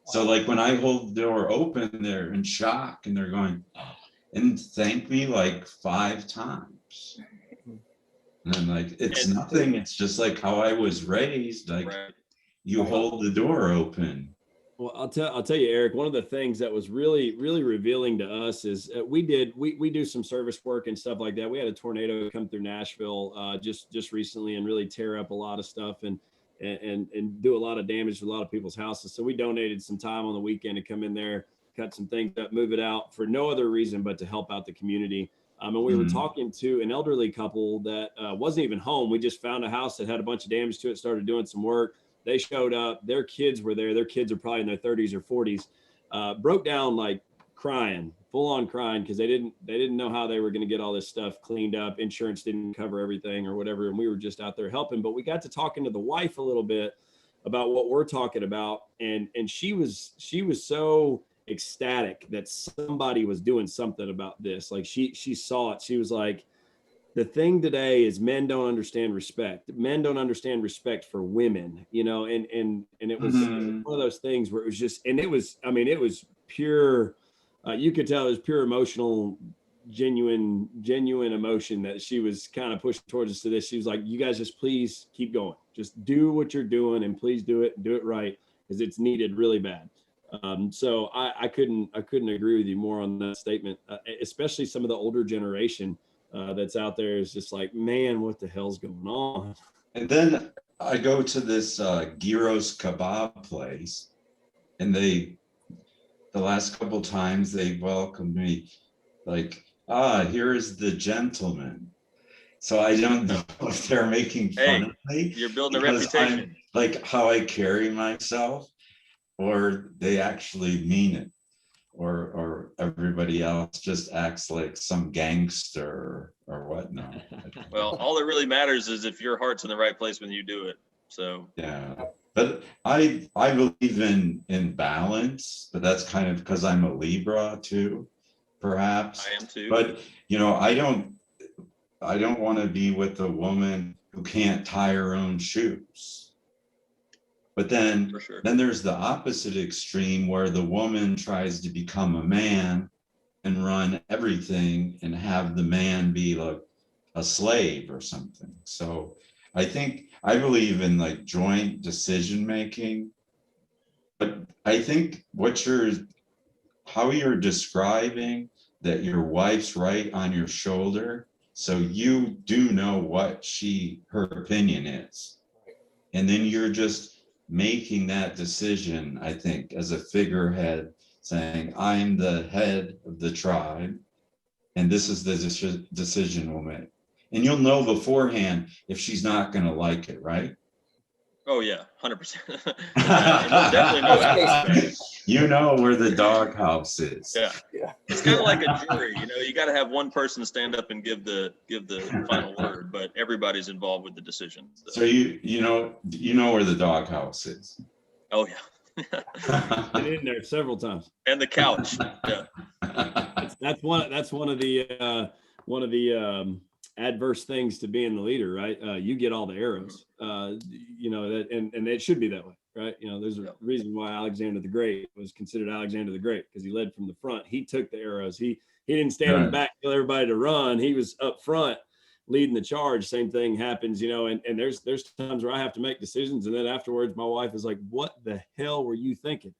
So like when I hold the door open, they're in shock and they're going, oh, and thank me like 5 times. And I'm like, it's nothing. It's just like how I was raised. Like you hold the door open. Well, I'll tell you, Eric, one of the things that was really, really revealing to us is we do some service work and stuff like that. We had a tornado come through Nashville just recently and really tear up a lot of stuff. And and do a lot of damage to a lot of people's houses. So we donated some time on the weekend to come in there, cut some things up, move it out for no other reason but to help out the community. And we were talking to an elderly couple that wasn't even home. We just found a house that had a bunch of damage to it, started doing some work. They showed up, their kids were there. Their kids are probably in their 30s or 40s, broke down like crying, full on crying, because they didn't know how they were going to get all this stuff cleaned up. Insurance didn't cover everything or whatever. And we were just out there helping, but we got to talking to the wife a little bit about what we're talking about. And she was so ecstatic that somebody was doing something about this. Like she saw it. She was like, the thing today is men don't understand respect. Men don't understand respect for women, you know, and it was one of those things where it was just, and it was pure, you could tell it was pure emotional, genuine emotion that she was kind of pushing towards us to this. She was like, you guys just please keep going. Just do what you're doing and please do it right, because it's needed really bad. So I couldn't agree with you more on that statement, especially some of the older generation that's out there is just like, man, what the hell's going on? And then I go to this gyros kebab place, and the last couple times they welcomed me like, here is the gentleman. So I don't know if they're making fun of me. You're building a reputation. Like how I carry myself, or they actually mean it, or everybody else just acts like some gangster or whatnot. Well, all that really matters is if your heart's in the right place when you do it. So yeah, but I believe in balance, but that's kind of because I'm a Libra too, perhaps. I am too. But you know, I don't want to be with a woman who can't tie her own shoes. But then, For sure. Then there's the opposite extreme where the woman tries to become a man and run everything and have the man be like a slave or something. So I believe in like joint decision making, but I think how you're describing that your wife's right on your shoulder, so you do know what her opinion is, and then you're just making that decision, I think, as a figurehead, saying, I'm the head of the tribe, and this is the decision we'll make. And you'll know beforehand if she's not going to like it, right? Oh, yeah, 100%. Definitely know. You know where the doghouse is. Yeah. It's kind of like a jury, you know, you got to have one person stand up and give the final word, but everybody's involved with the decision. So you know where the doghouse is. Oh, yeah. Been in there several times. And the couch. Yeah. That's one of the adverse things to being the leader, right? You get all the arrows, you know, that, and it should be that way, right? You know, there's a reason why Alexander the Great was considered Alexander the Great, because he led from the front. He took the arrows. He didn't stand in the back, tell everybody to run. He was up front leading the charge. Same thing happens, you know, and there's times where I have to make decisions, and then afterwards my wife is like, what the hell were you thinking?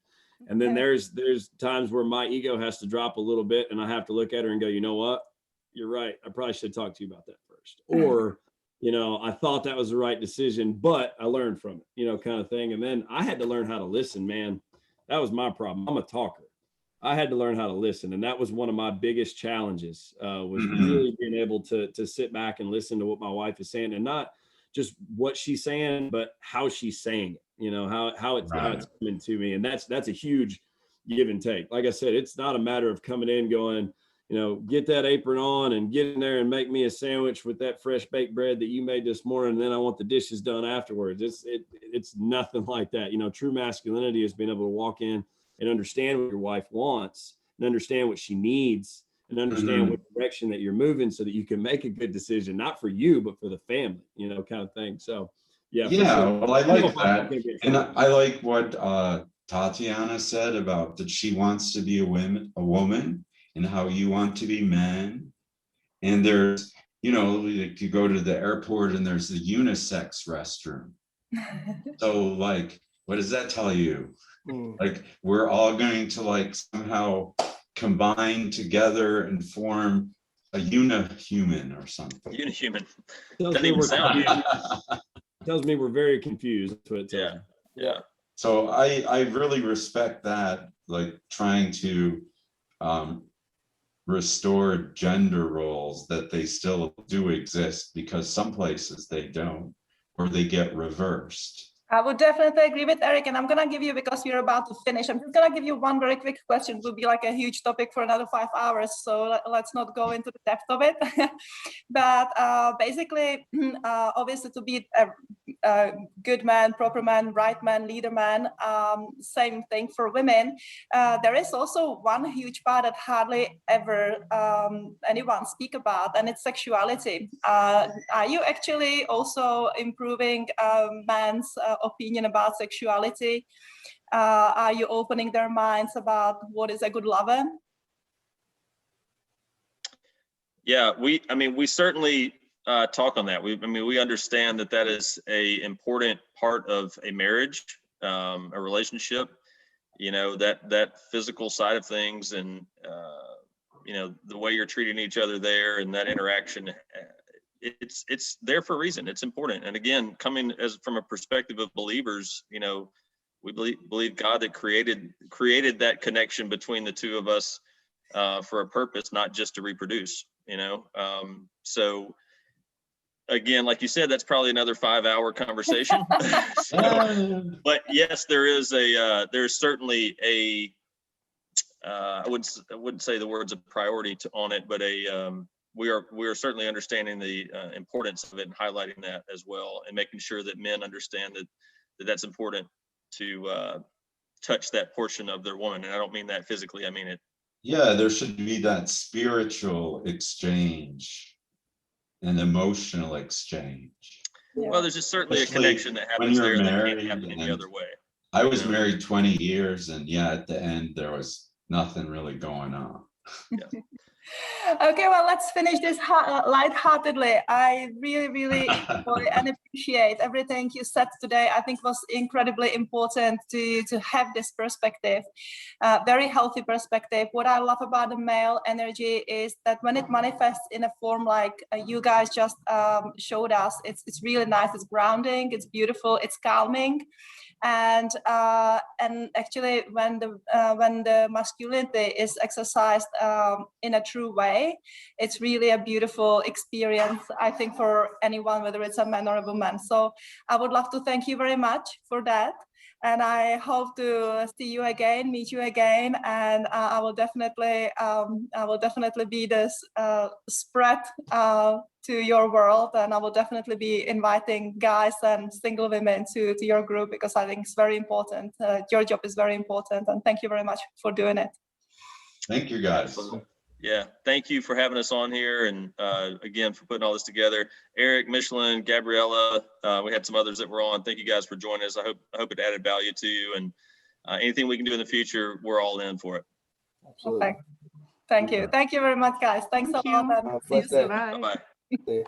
And then there's times where my ego has to drop a little bit, and I have to look at her and go, you know what? You're right. I probably should talk to you about that first. Or, you know, I thought that was the right decision, but I learned from it, you know, kind of thing. And then I had to learn how to listen, man. That was my problem. I'm a talker. I had to learn how to listen. And that was one of my biggest challenges, was really being able to sit back and listen to what my wife is saying, and not just what she's saying, but how she's saying it, you know, how it's coming to me. And that's a huge give and take. Like I said, it's not a matter of coming in going, you know, get that apron on and get in there and make me a sandwich with that fresh baked bread that you made this morning, and then I want the dishes done afterwards. It's nothing like that. You know, true masculinity is being able to walk in and understand what your wife wants, and understand what she needs, and understand what direction that you're moving, so that you can make a good decision, not for you, but for the family, you know, kind of thing. So, yeah. Sure. Well, I like that. And I like what Tatiana said about that she wants to be a woman, and how you want to be men. And there's, you know, like you go to the airport and there's the unisex restroom. So like, what does that tell you? Like, we're all going to like somehow combine together and form a unihuman or something. Unihuman. Doesn't even sound tells me we're very confused. That's what it tells me. Yeah. So I really respect that, like trying to restore gender roles, that they still do exist, because some places they don't, or they get reversed. I would definitely agree with Eric, and I'm going to give you, because we're about to finish, I'm just going to give you one very quick question. It will be like a huge topic for another 5 hours, so let's not go into the depth of it. But basically, obviously, to be a good man, proper man, right man, leader man, same thing for women. There is also one huge part that hardly ever anyone speak about, and it's sexuality. Are you actually also improving men's opinion about sexuality? Are you opening their minds about what is a good lover? Yeah, we certainly talk on that. We understand that is a important part of a marriage, a relationship. You know, that physical side of things, and you know, the way you're treating each other there, and that interaction. It's there for a reason. It's important. And again, coming from a perspective of believers, you know, we believe God that created that connection between the two of us for a purpose, not just to reproduce, you know. So again, like you said, that's probably another 5-hour conversation. But yes, there's certainly a I wouldn't say the words a priority on it, but we are certainly understanding the importance of it and highlighting that as well, and making sure that men understand that's important to touch that portion of their woman. And I don't mean that physically, I mean it. Yeah, there should be that spiritual exchange and emotional exchange. Well, there's just certainly a connection that happens there that can't happen any other way. I was married 20 years, and yeah, at the end there was nothing really going on. Yeah. Okay, well, let's finish this lightheartedly. I really enjoy and appreciate everything you said today. I think it was incredibly important to have this perspective, very healthy perspective. What I love about the male energy is that when it manifests in a form like you guys just showed us, it's really nice. It's grounding, it's beautiful, it's calming. And actually, when the masculinity is exercised in a true way, it's really a beautiful experience, I think, for anyone, whether it's a man or a woman. So I would love to thank you very much for that. And I hope to see you again, meet you again, and I will definitely be this spread to your world, and I will definitely be inviting guys and single women to your group, because I think it's very important. Your job is very important, and thank you very much for doing it. Thank you, guys. Yeah, thank you for having us on here, and again, for putting all this together. Eric, Michelin, Gabriella, we had some others that were on. Thank you guys for joining us. I hope it added value to you, and anything we can do in the future, we're all in for it. Absolutely. Okay. Thank you very much, guys. Thanks a lot, and see you soon. Bye-bye.